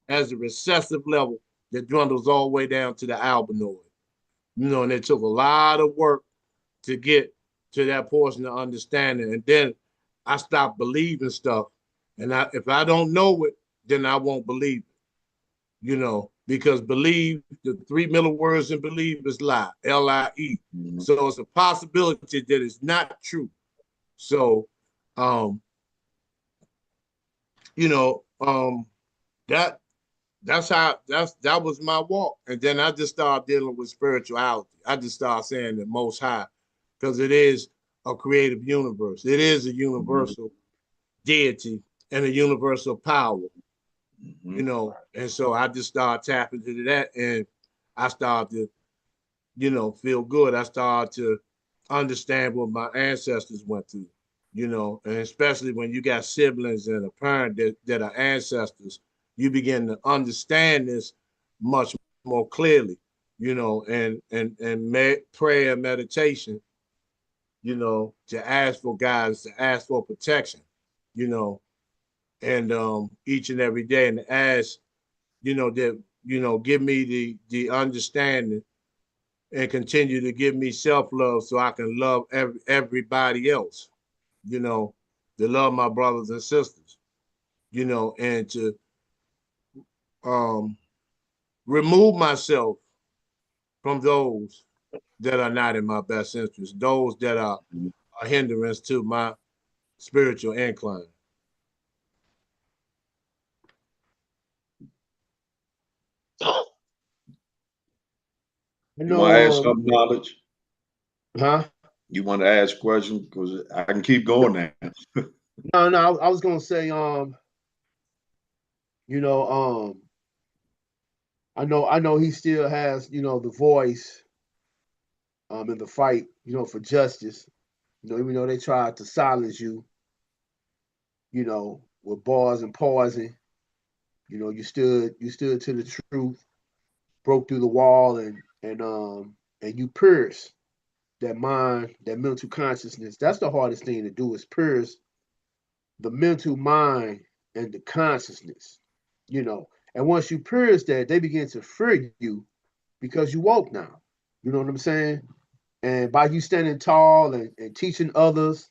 has a recessive level that dwindles all the way down to the albinoid. You know, and it took a lot of work to get to that portion of understanding. And then I stopped believing stuff. And if I don't know it, then I won't believe it. You know, because believe, the three middle words in believe is lie, L-I-E. Mm-hmm. So it's a possibility that it's not true. So, you know, that was my walk. And then I just started dealing with spirituality. I just started saying the Most High, because it is a creative universe. It is a universal deity and a universal power. You know, and so I just started tapping into that, and I started to, you know, feel good. I started to understand what my ancestors went through, you know, and especially when you got siblings and a parent that are ancestors, you begin to understand this much more clearly, you know, and prayer and meditation, you know, to ask for guidance, to ask for protection, you know, and each and every day, and ask, you know, that, you know, give me the understanding and continue to give me self-love so I can love everybody else, you know, to love my brothers and sisters, you know, and to remove myself from those that are not in my best interest, those that are a hindrance to my spiritual incline. You want to ask some knowledge? Huh? You want to ask questions? Because I can keep going now. No, I was gonna say, you know, I know he still has, you know, the voice in the fight, you know, for justice. You know, even though they tried to silence you, you know, with bars and poison, you know, you stood to the truth, broke through the wall, and you pierced that mind, that mental consciousness. That's the hardest thing to do, is pierce the mental mind and the consciousness, you know. And once you pierce that, they begin to fear you because you woke now. You know what I'm saying? And by you standing tall and teaching others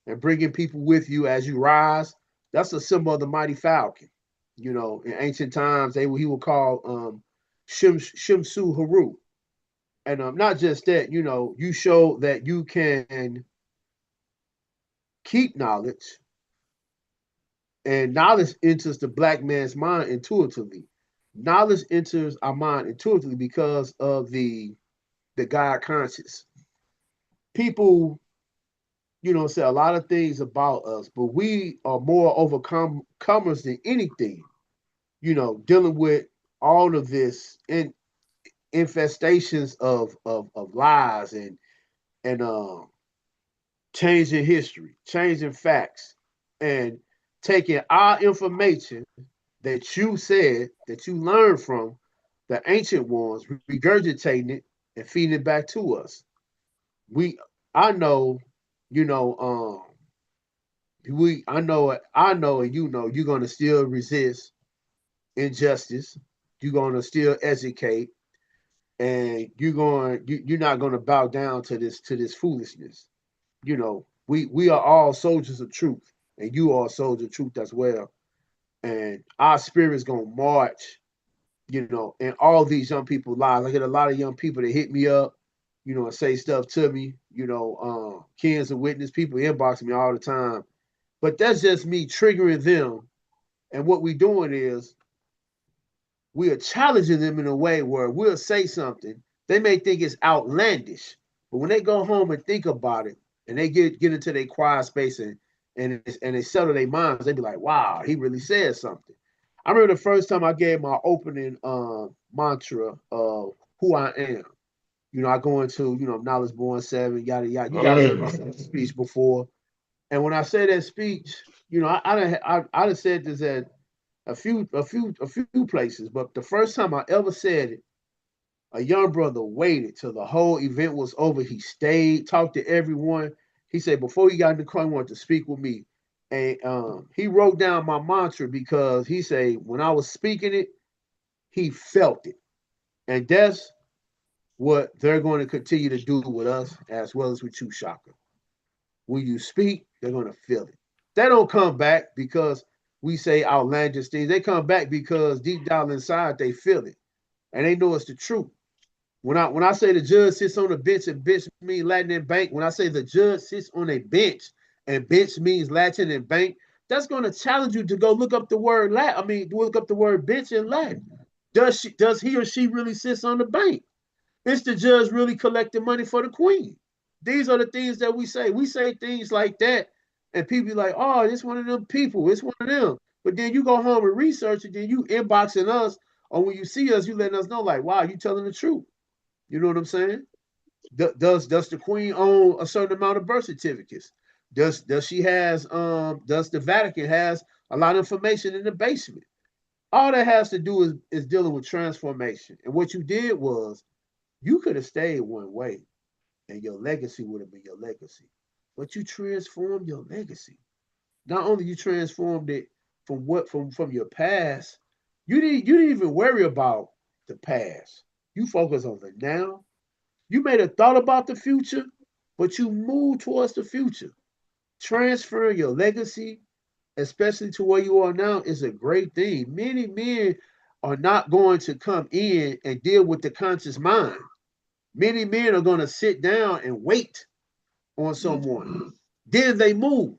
and bringing people with you as you rise, that's a symbol of the mighty falcon. You know, in ancient times, he would call Shimsu Haru. And not just that, you know, you show that you can keep knowledge, and knowledge enters the black man's mind intuitively. Knowledge enters our mind intuitively because of the God conscious. People, you know, say a lot of things about us, but we are more overcomers than anything. You know, dealing with all of this infestations of lies and changing history, changing facts, and taking our information that you said, that you learned from the ancient ones, regurgitating it and feeding it back to us. I know, you know, I know, and you know, you're gonna still resist injustice. You're gonna still educate, and you're not gonna bow down to this foolishness. You know, we are all soldiers of truth, and you are a soldier of truth as well. And our spirit's gonna march, you know, and all these young people lives. I get a lot of young people that hit me up, you know, and say stuff to me, you know, Ken's a witness, people inbox me all the time. But that's just me triggering them And what we're doing is we are challenging them in a way where we'll say something. They may think it's outlandish, but when they go home and think about it, and they get into their quiet space and they settle their minds, they be like, "Wow, he really said something." I remember the first time I gave my opening mantra of who I am. You know, I go into knowledge born seven, yada yada. You guys heard me say that speech before, and when I say that speech, I done said this at a few places, but the first time I ever said it, a young brother waited till the whole event was over. He stayed, talked to everyone. He said before he got in the car, he wanted to speak with me, and he wrote down my mantra because he said when I was speaking it, he felt it, and that's what they're going to continue to do with us as well as with you, Shaka. When you speak, they're going to feel it. They don't come back because we say outlandish things. They come back because deep down inside they feel it and they know it's the truth. When I say the judge sits on the bench and bench means Latin and bank, when I say the judge sits on a bench and bench means Latin and bank, that's going to challenge you to go look up the word Latin. I mean, look up the word bench in Latin. Does he or she really sits on the bank? Is the judge really collecting money for the queen? These are the things that we say. We say things like that, and people be like, "Oh, it's one of them people. It's one of them." But then you go home and research it, then you inboxing us, or when you see us, you letting us know, like, "Wow, you telling the truth." You know what I'm saying? Does the queen own a certain amount of birth certificates? Does she has does the Vatican has a lot of information in the basement? All that has to do is dealing with transformation. And what you did was you could have stayed one way and your legacy would have been your legacy. But you transformed your legacy. Not only you transformed it from your past, you didn't even worry about the past. You focus on the now. You may have thought about the future, but you moved towards the future. Transfer your legacy, especially to where you are now, is a great thing. Many men are not going to come in and deal with the conscious mind. Many men are going to sit down and wait on someone. Then they move.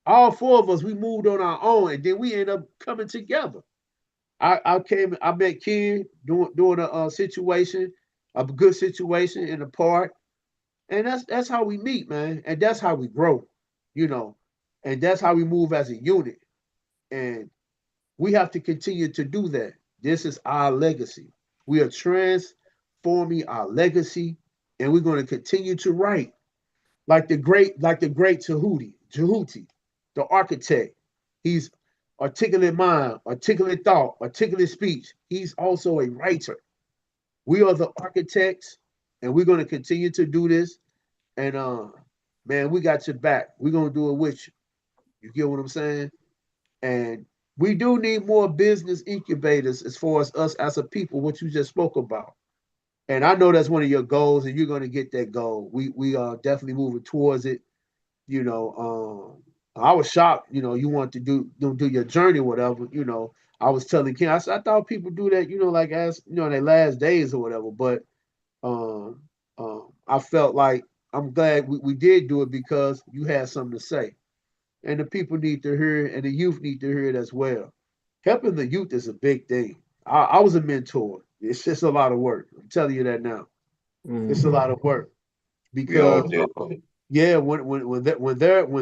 All four of us, we moved on our own, and then we end up coming together. I met Ken doing a situation, a good situation in the park, and that's how we meet, man, and that's how we grow, you know, and that's how we move as a unit, and we have to continue to do that. This is our legacy. We are transforming our legacy, and we're going to continue to write like the great Jehuti, the architect. He's articulate mind, articulate thought, articulate speech. He's also a writer. We are the architects, and we're going to continue to do this. And man, we got your back. We're gonna do it with you. You get what I'm saying? And we do need more business incubators as far as us as a people, what you just spoke about. And I know that's one of your goals, and you're gonna get that goal. We are definitely moving towards it. You know, I was shocked. You know, you want to do your journey, whatever. You know, I was telling Ken, I thought people do that. You know, like as in their last days or whatever. But um, I felt like I'm glad we did do it because you had something to say, and the people need to hear it, and the youth need to hear it as well. Helping the youth is a big thing. I was a mentor. It's just a lot of work. I'm telling you that now. It's a lot of work We all because did. yeah, when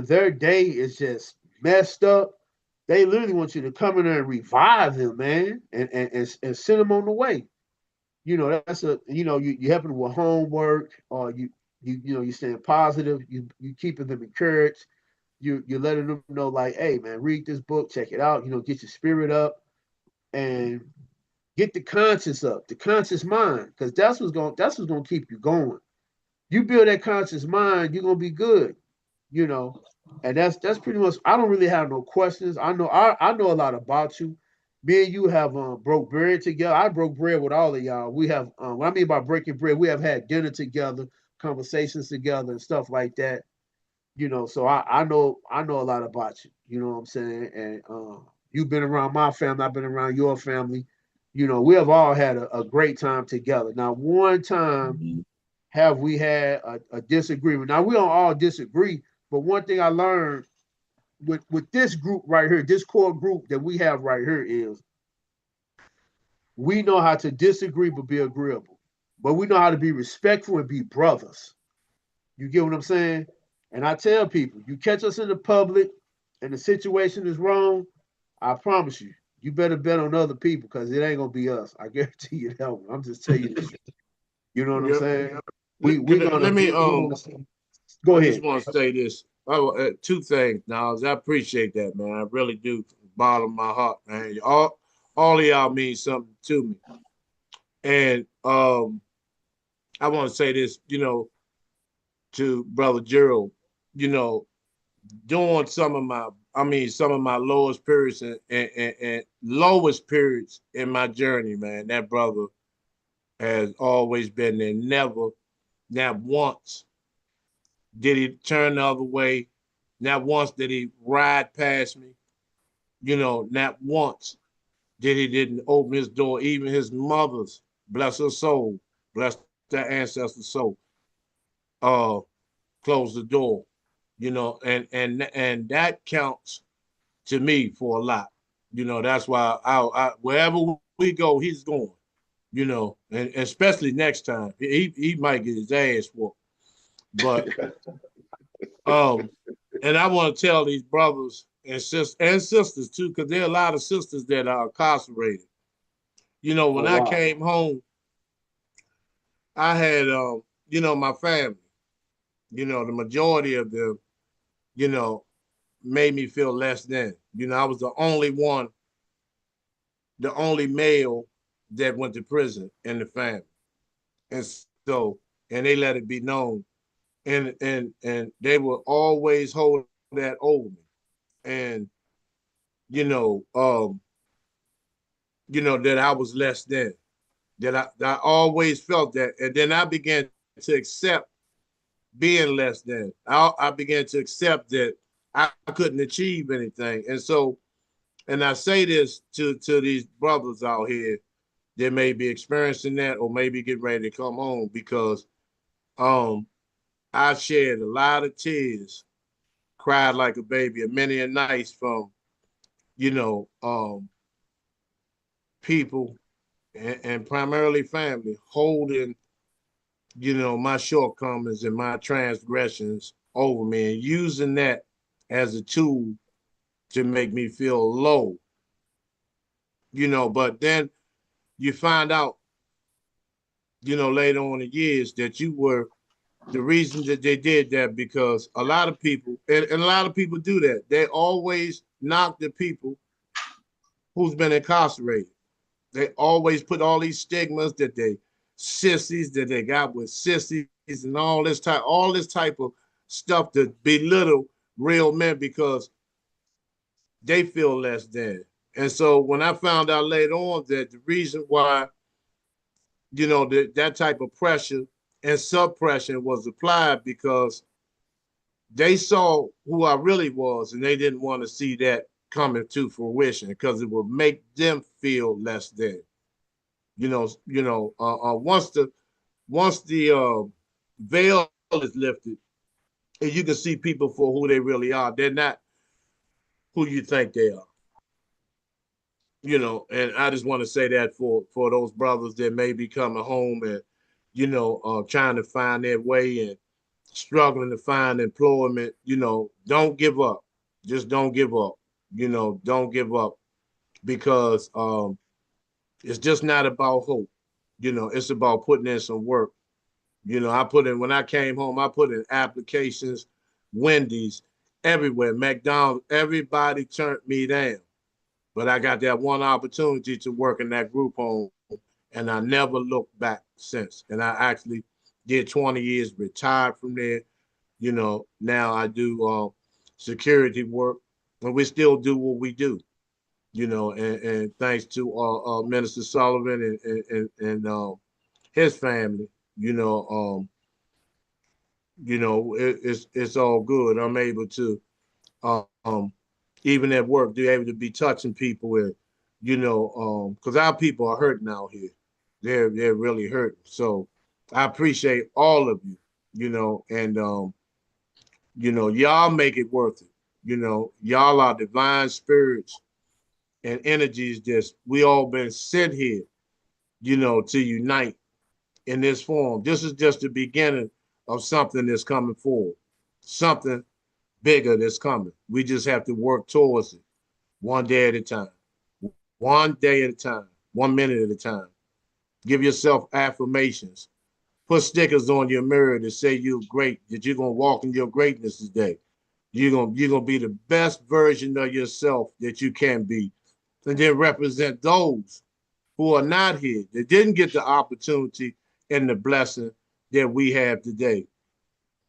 their day is just messed up, they literally want you to come in there and revive them, man, and send them on the way. You know, that's you helping them with homework, or you staying positive, you keeping them encouraged, you're letting them know like, hey man, read this book, check it out, get your spirit up and get the conscience up, the conscious mind, because that's what's gonna keep you going. You build that conscious mind, you're gonna be good, you know. And that's pretty much. I don't really have no questions. I know a lot about you. Me and you have broke bread together. I broke bread with all of y'all. We have what I mean by breaking bread, we have had dinner together, conversations together, and stuff like that. So I know a lot about you. You know what I'm saying? And you've been around my family. I've been around your family. We have all had a great time together. Now, one time have we had a disagreement. Now we don't all disagree, but one thing I learned with this group right here, this core group that we have right here is we know how to disagree but be agreeable. But we know how to be respectful and be brothers. You get what I'm saying? And I tell people, you catch us in the public and the situation is wrong, I promise you, you better bet on other people because it ain't gonna be us. I guarantee you that one. I'm just telling you the truth. You know what I'm saying? We gonna Let me go I ahead. just want to say this. Two things, Niles. I appreciate that, man. I really do, from the bottom of my heart, man. All of y'all mean something to me. And I want to say this, to Brother Gerald, you know, during some of my lowest periods and lowest periods in my journey, man, that brother has always been there. Never, not once did he turn the other way. Not once did he ride past me. Not once didn't open his door. Even his mother's, bless her soul, bless that ancestor's soul, uh, closed the door. And that counts to me for a lot. That's why wherever we go, he's going. And especially next time, he might get his ass whooped. But and I want to tell these brothers and sisters too, because there are a lot of sisters that are incarcerated. When I came home, I had my family. The majority of them, made me feel less than. I was the only one, the only male that went to prison in the family. And so, and they let it be known. And they would always hold that over me. And, that I was less than. That I always felt that. And then I began to accept being less than. I began to accept that I couldn't achieve anything. And so, and I say this to these brothers out here that may be experiencing that or maybe getting ready to come home, because I shed a lot of tears, cried like a baby, and many a nights from, people and primarily family holding, my shortcomings and my transgressions over me and using that as a tool to make me feel low. But then you find out, later on in years that you were the reason that they did that, because a lot of people, and a lot of people do that. They always knock the people who's been incarcerated. They always put all these stigmas that they sissies that they got with sissies and all this type of stuff to belittle real men because they feel less than. And so when I found out later on that the reason why, that type of pressure and suppression was applied, because they saw who I really was and they didn't want to see that coming to fruition because it would make them feel less than. Once the veil is lifted and you can see people for who they really are, they're not who you think they are. And I just want to say that for those brothers that may be coming home and trying to find their way and struggling to find employment, don't give up. Just don't give up. Don't give up, because it's just not about hope. It's about putting in some work. When I came home, I put in applications, Wendy's, everywhere, McDonald's, everybody turned me down. But I got that one opportunity to work in that group home, and I never looked back since. And I actually did 20 years, retired from there. Now I do security work, and we still do what we do. And thanks to Minister Sullivan and his family, it's all good. I'm able to um, even at work, they're able to be touching people and, because our people are hurting out here. They're really hurting. So I appreciate all of you, and y'all make it worth it. You know, y'all are divine spirits and energies that we all been sent here, you know, to unite in this form. This is just the beginning of something that's coming forward, something bigger that's coming. We just have to work towards it one day at a time, one day at a time, 1 minute at a time. Give yourself affirmations. Put stickers on your mirror to say you're great, that you're gonna walk in your greatness today. You're gonna be the best version of yourself that you can be, and then represent those who are not here, that didn't get the opportunity and the blessing that we have today.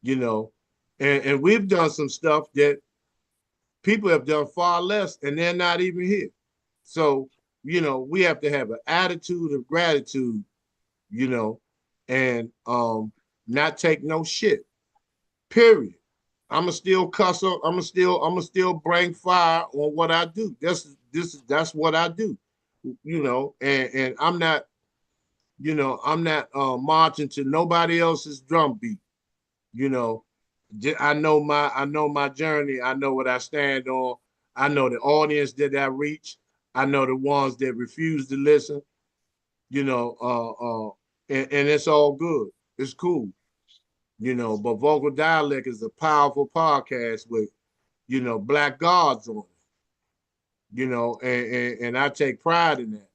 You know, and we've done some stuff that people have done far less, and they're not even here. So, you know, we have to have an attitude of gratitude, you know, and not take no shit. Period. I'ma still cuss up. I'ma still bring fire on what I do. That's what I do. You know, and I'm not, you know, I'm not marching to nobody else's drum beat. You know, I know my journey. I know what I stand on. I know the audience that I reach. I know the ones that refuse to listen. You know, and it's all good. It's cool. You know, but Vocal Dialect is a powerful podcast with, you know, black gods on it. You know, and I take pride in that.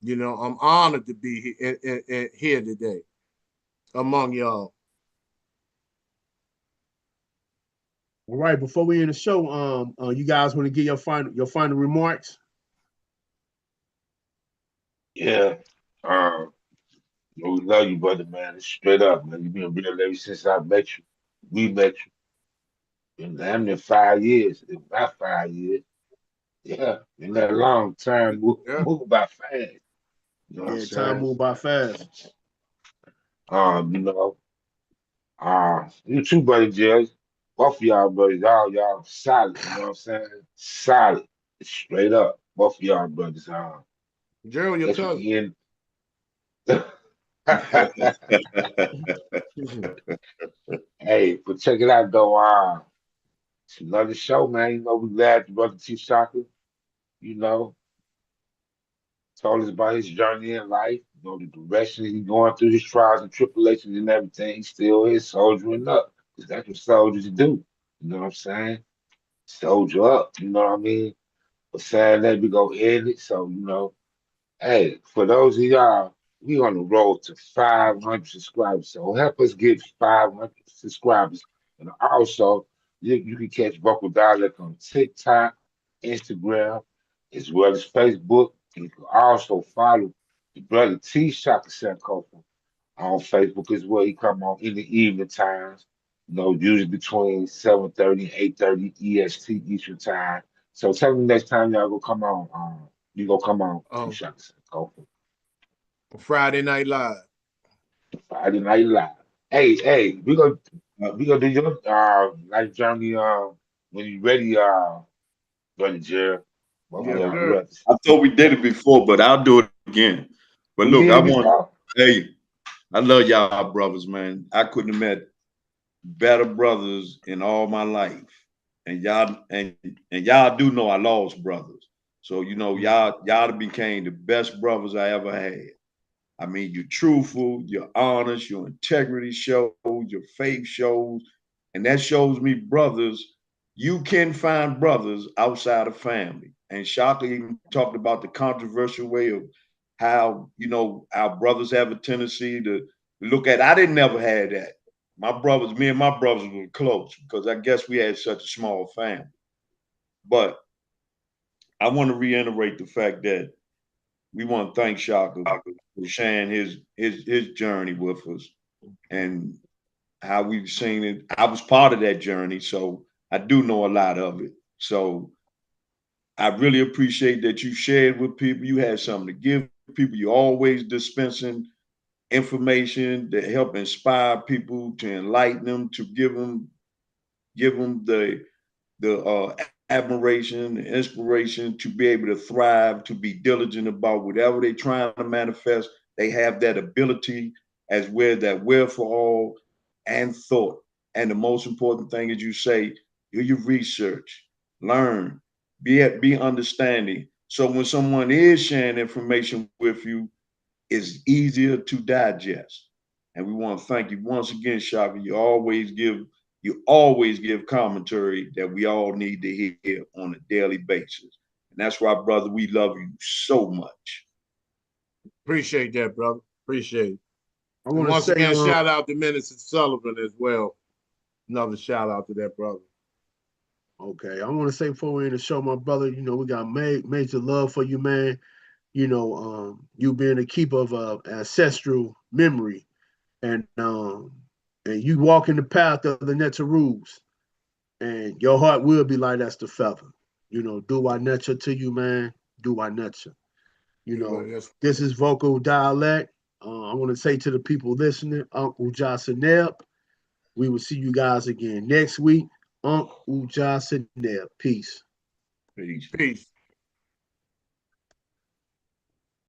You know, I'm honored to be here today among y'all. All right, before we end the show, you guys want to give your final remarks? Yeah. We love you, brother, man. It's straight up, man. You've been real ever since I met you. We met you in damn near 5 years. About 5 years. Yeah. In that long time, move, Yeah. move by fast. You know what I'm Yeah, time saying? moved by fast. You know, you too, brother Jerry. Both of y'all, brothers, y'all solid. You know what I'm saying? Solid. Straight up. Both of y'all, brothers. Gerald, your Guess cousin. we end. Hey, but check it out though. It's another show, man. You know, we glad the brother T Shaka, you know, told us about his journey in life, you know, the direction he's going through, his trials and tribulations and everything. He's still here soldiering up. Because that's what soldiers do. You know what I'm saying? Soldier up, you know what I mean? But saying that we go end it, so you know. Hey, for those of y'all, we on the road to 500 subscribers. So help us get 500 subscribers. And also, you can catch Vocal Dialect on TikTok, Instagram, as well as Facebook. And you can also follow the brother T Shaka Sankofa on Facebook as well. He come on in the evening times, you know, usually between 7:30 and 8:30 EST Eastern time. So tell me next time y'all go come on. You go come on T Um, Shaka Sankofa. Friday Night Live. Friday Night Live. Hey, we gonna do your life journey when you ready, brother Jared. Both of Yes, y'all sir. brothers. I thought we did it before, but I'll do it again. But We look, did I it want, before. hey, I love y'all brothers, man. I couldn't have met better brothers in all my life. And y'all do know I lost brothers. So you know, y'all became the best brothers I ever had. I mean, you're truthful, you're honest, your integrity shows, your faith shows, and that shows me brothers. You can find brothers outside of family. And Shaka even talked about the controversial way of how, you know, our brothers have a tendency to look at. I didn't never have that. My brothers, me and my brothers were close because I guess we had such a small family. But I want to reiterate the fact that we want to thank Shaka for sharing his journey with us and how we've seen it. I was part of that journey, so I do know a lot of it. So I really appreciate that you shared with people. You had something to give people. You always dispensing information to help inspire people, to enlighten them, to give them the admiration, the inspiration to be able to thrive, to be diligent about whatever they're trying to manifest. They have that ability as well, that wherefore and thought. And the most important thing is you say, do your research, learn, be understanding. So when someone is sharing information with you, it's easier to digest. And we want to thank you once again, Shaka. You always give commentary that we all need to hear on a daily basis. And that's why, brother, we love you so much. Appreciate that, brother. Appreciate it. I And want to once say, again, shout out to Minister Sullivan as well. Another shout out to that brother. okay, I want to say before we end the show, my brother, you know, we got major love for you, man. You know, you being a keeper of ancestral memory, and you walk in the path of the Netarus, and your heart will be light as the feather. You know, do I nurture to you, man? Do I nurture? You know, this is vocal dialect. I want to say to the people listening, Uncle Jasaneb, we will see you guys again next week. Uncle Jasaneb, peace. Peace. Peace.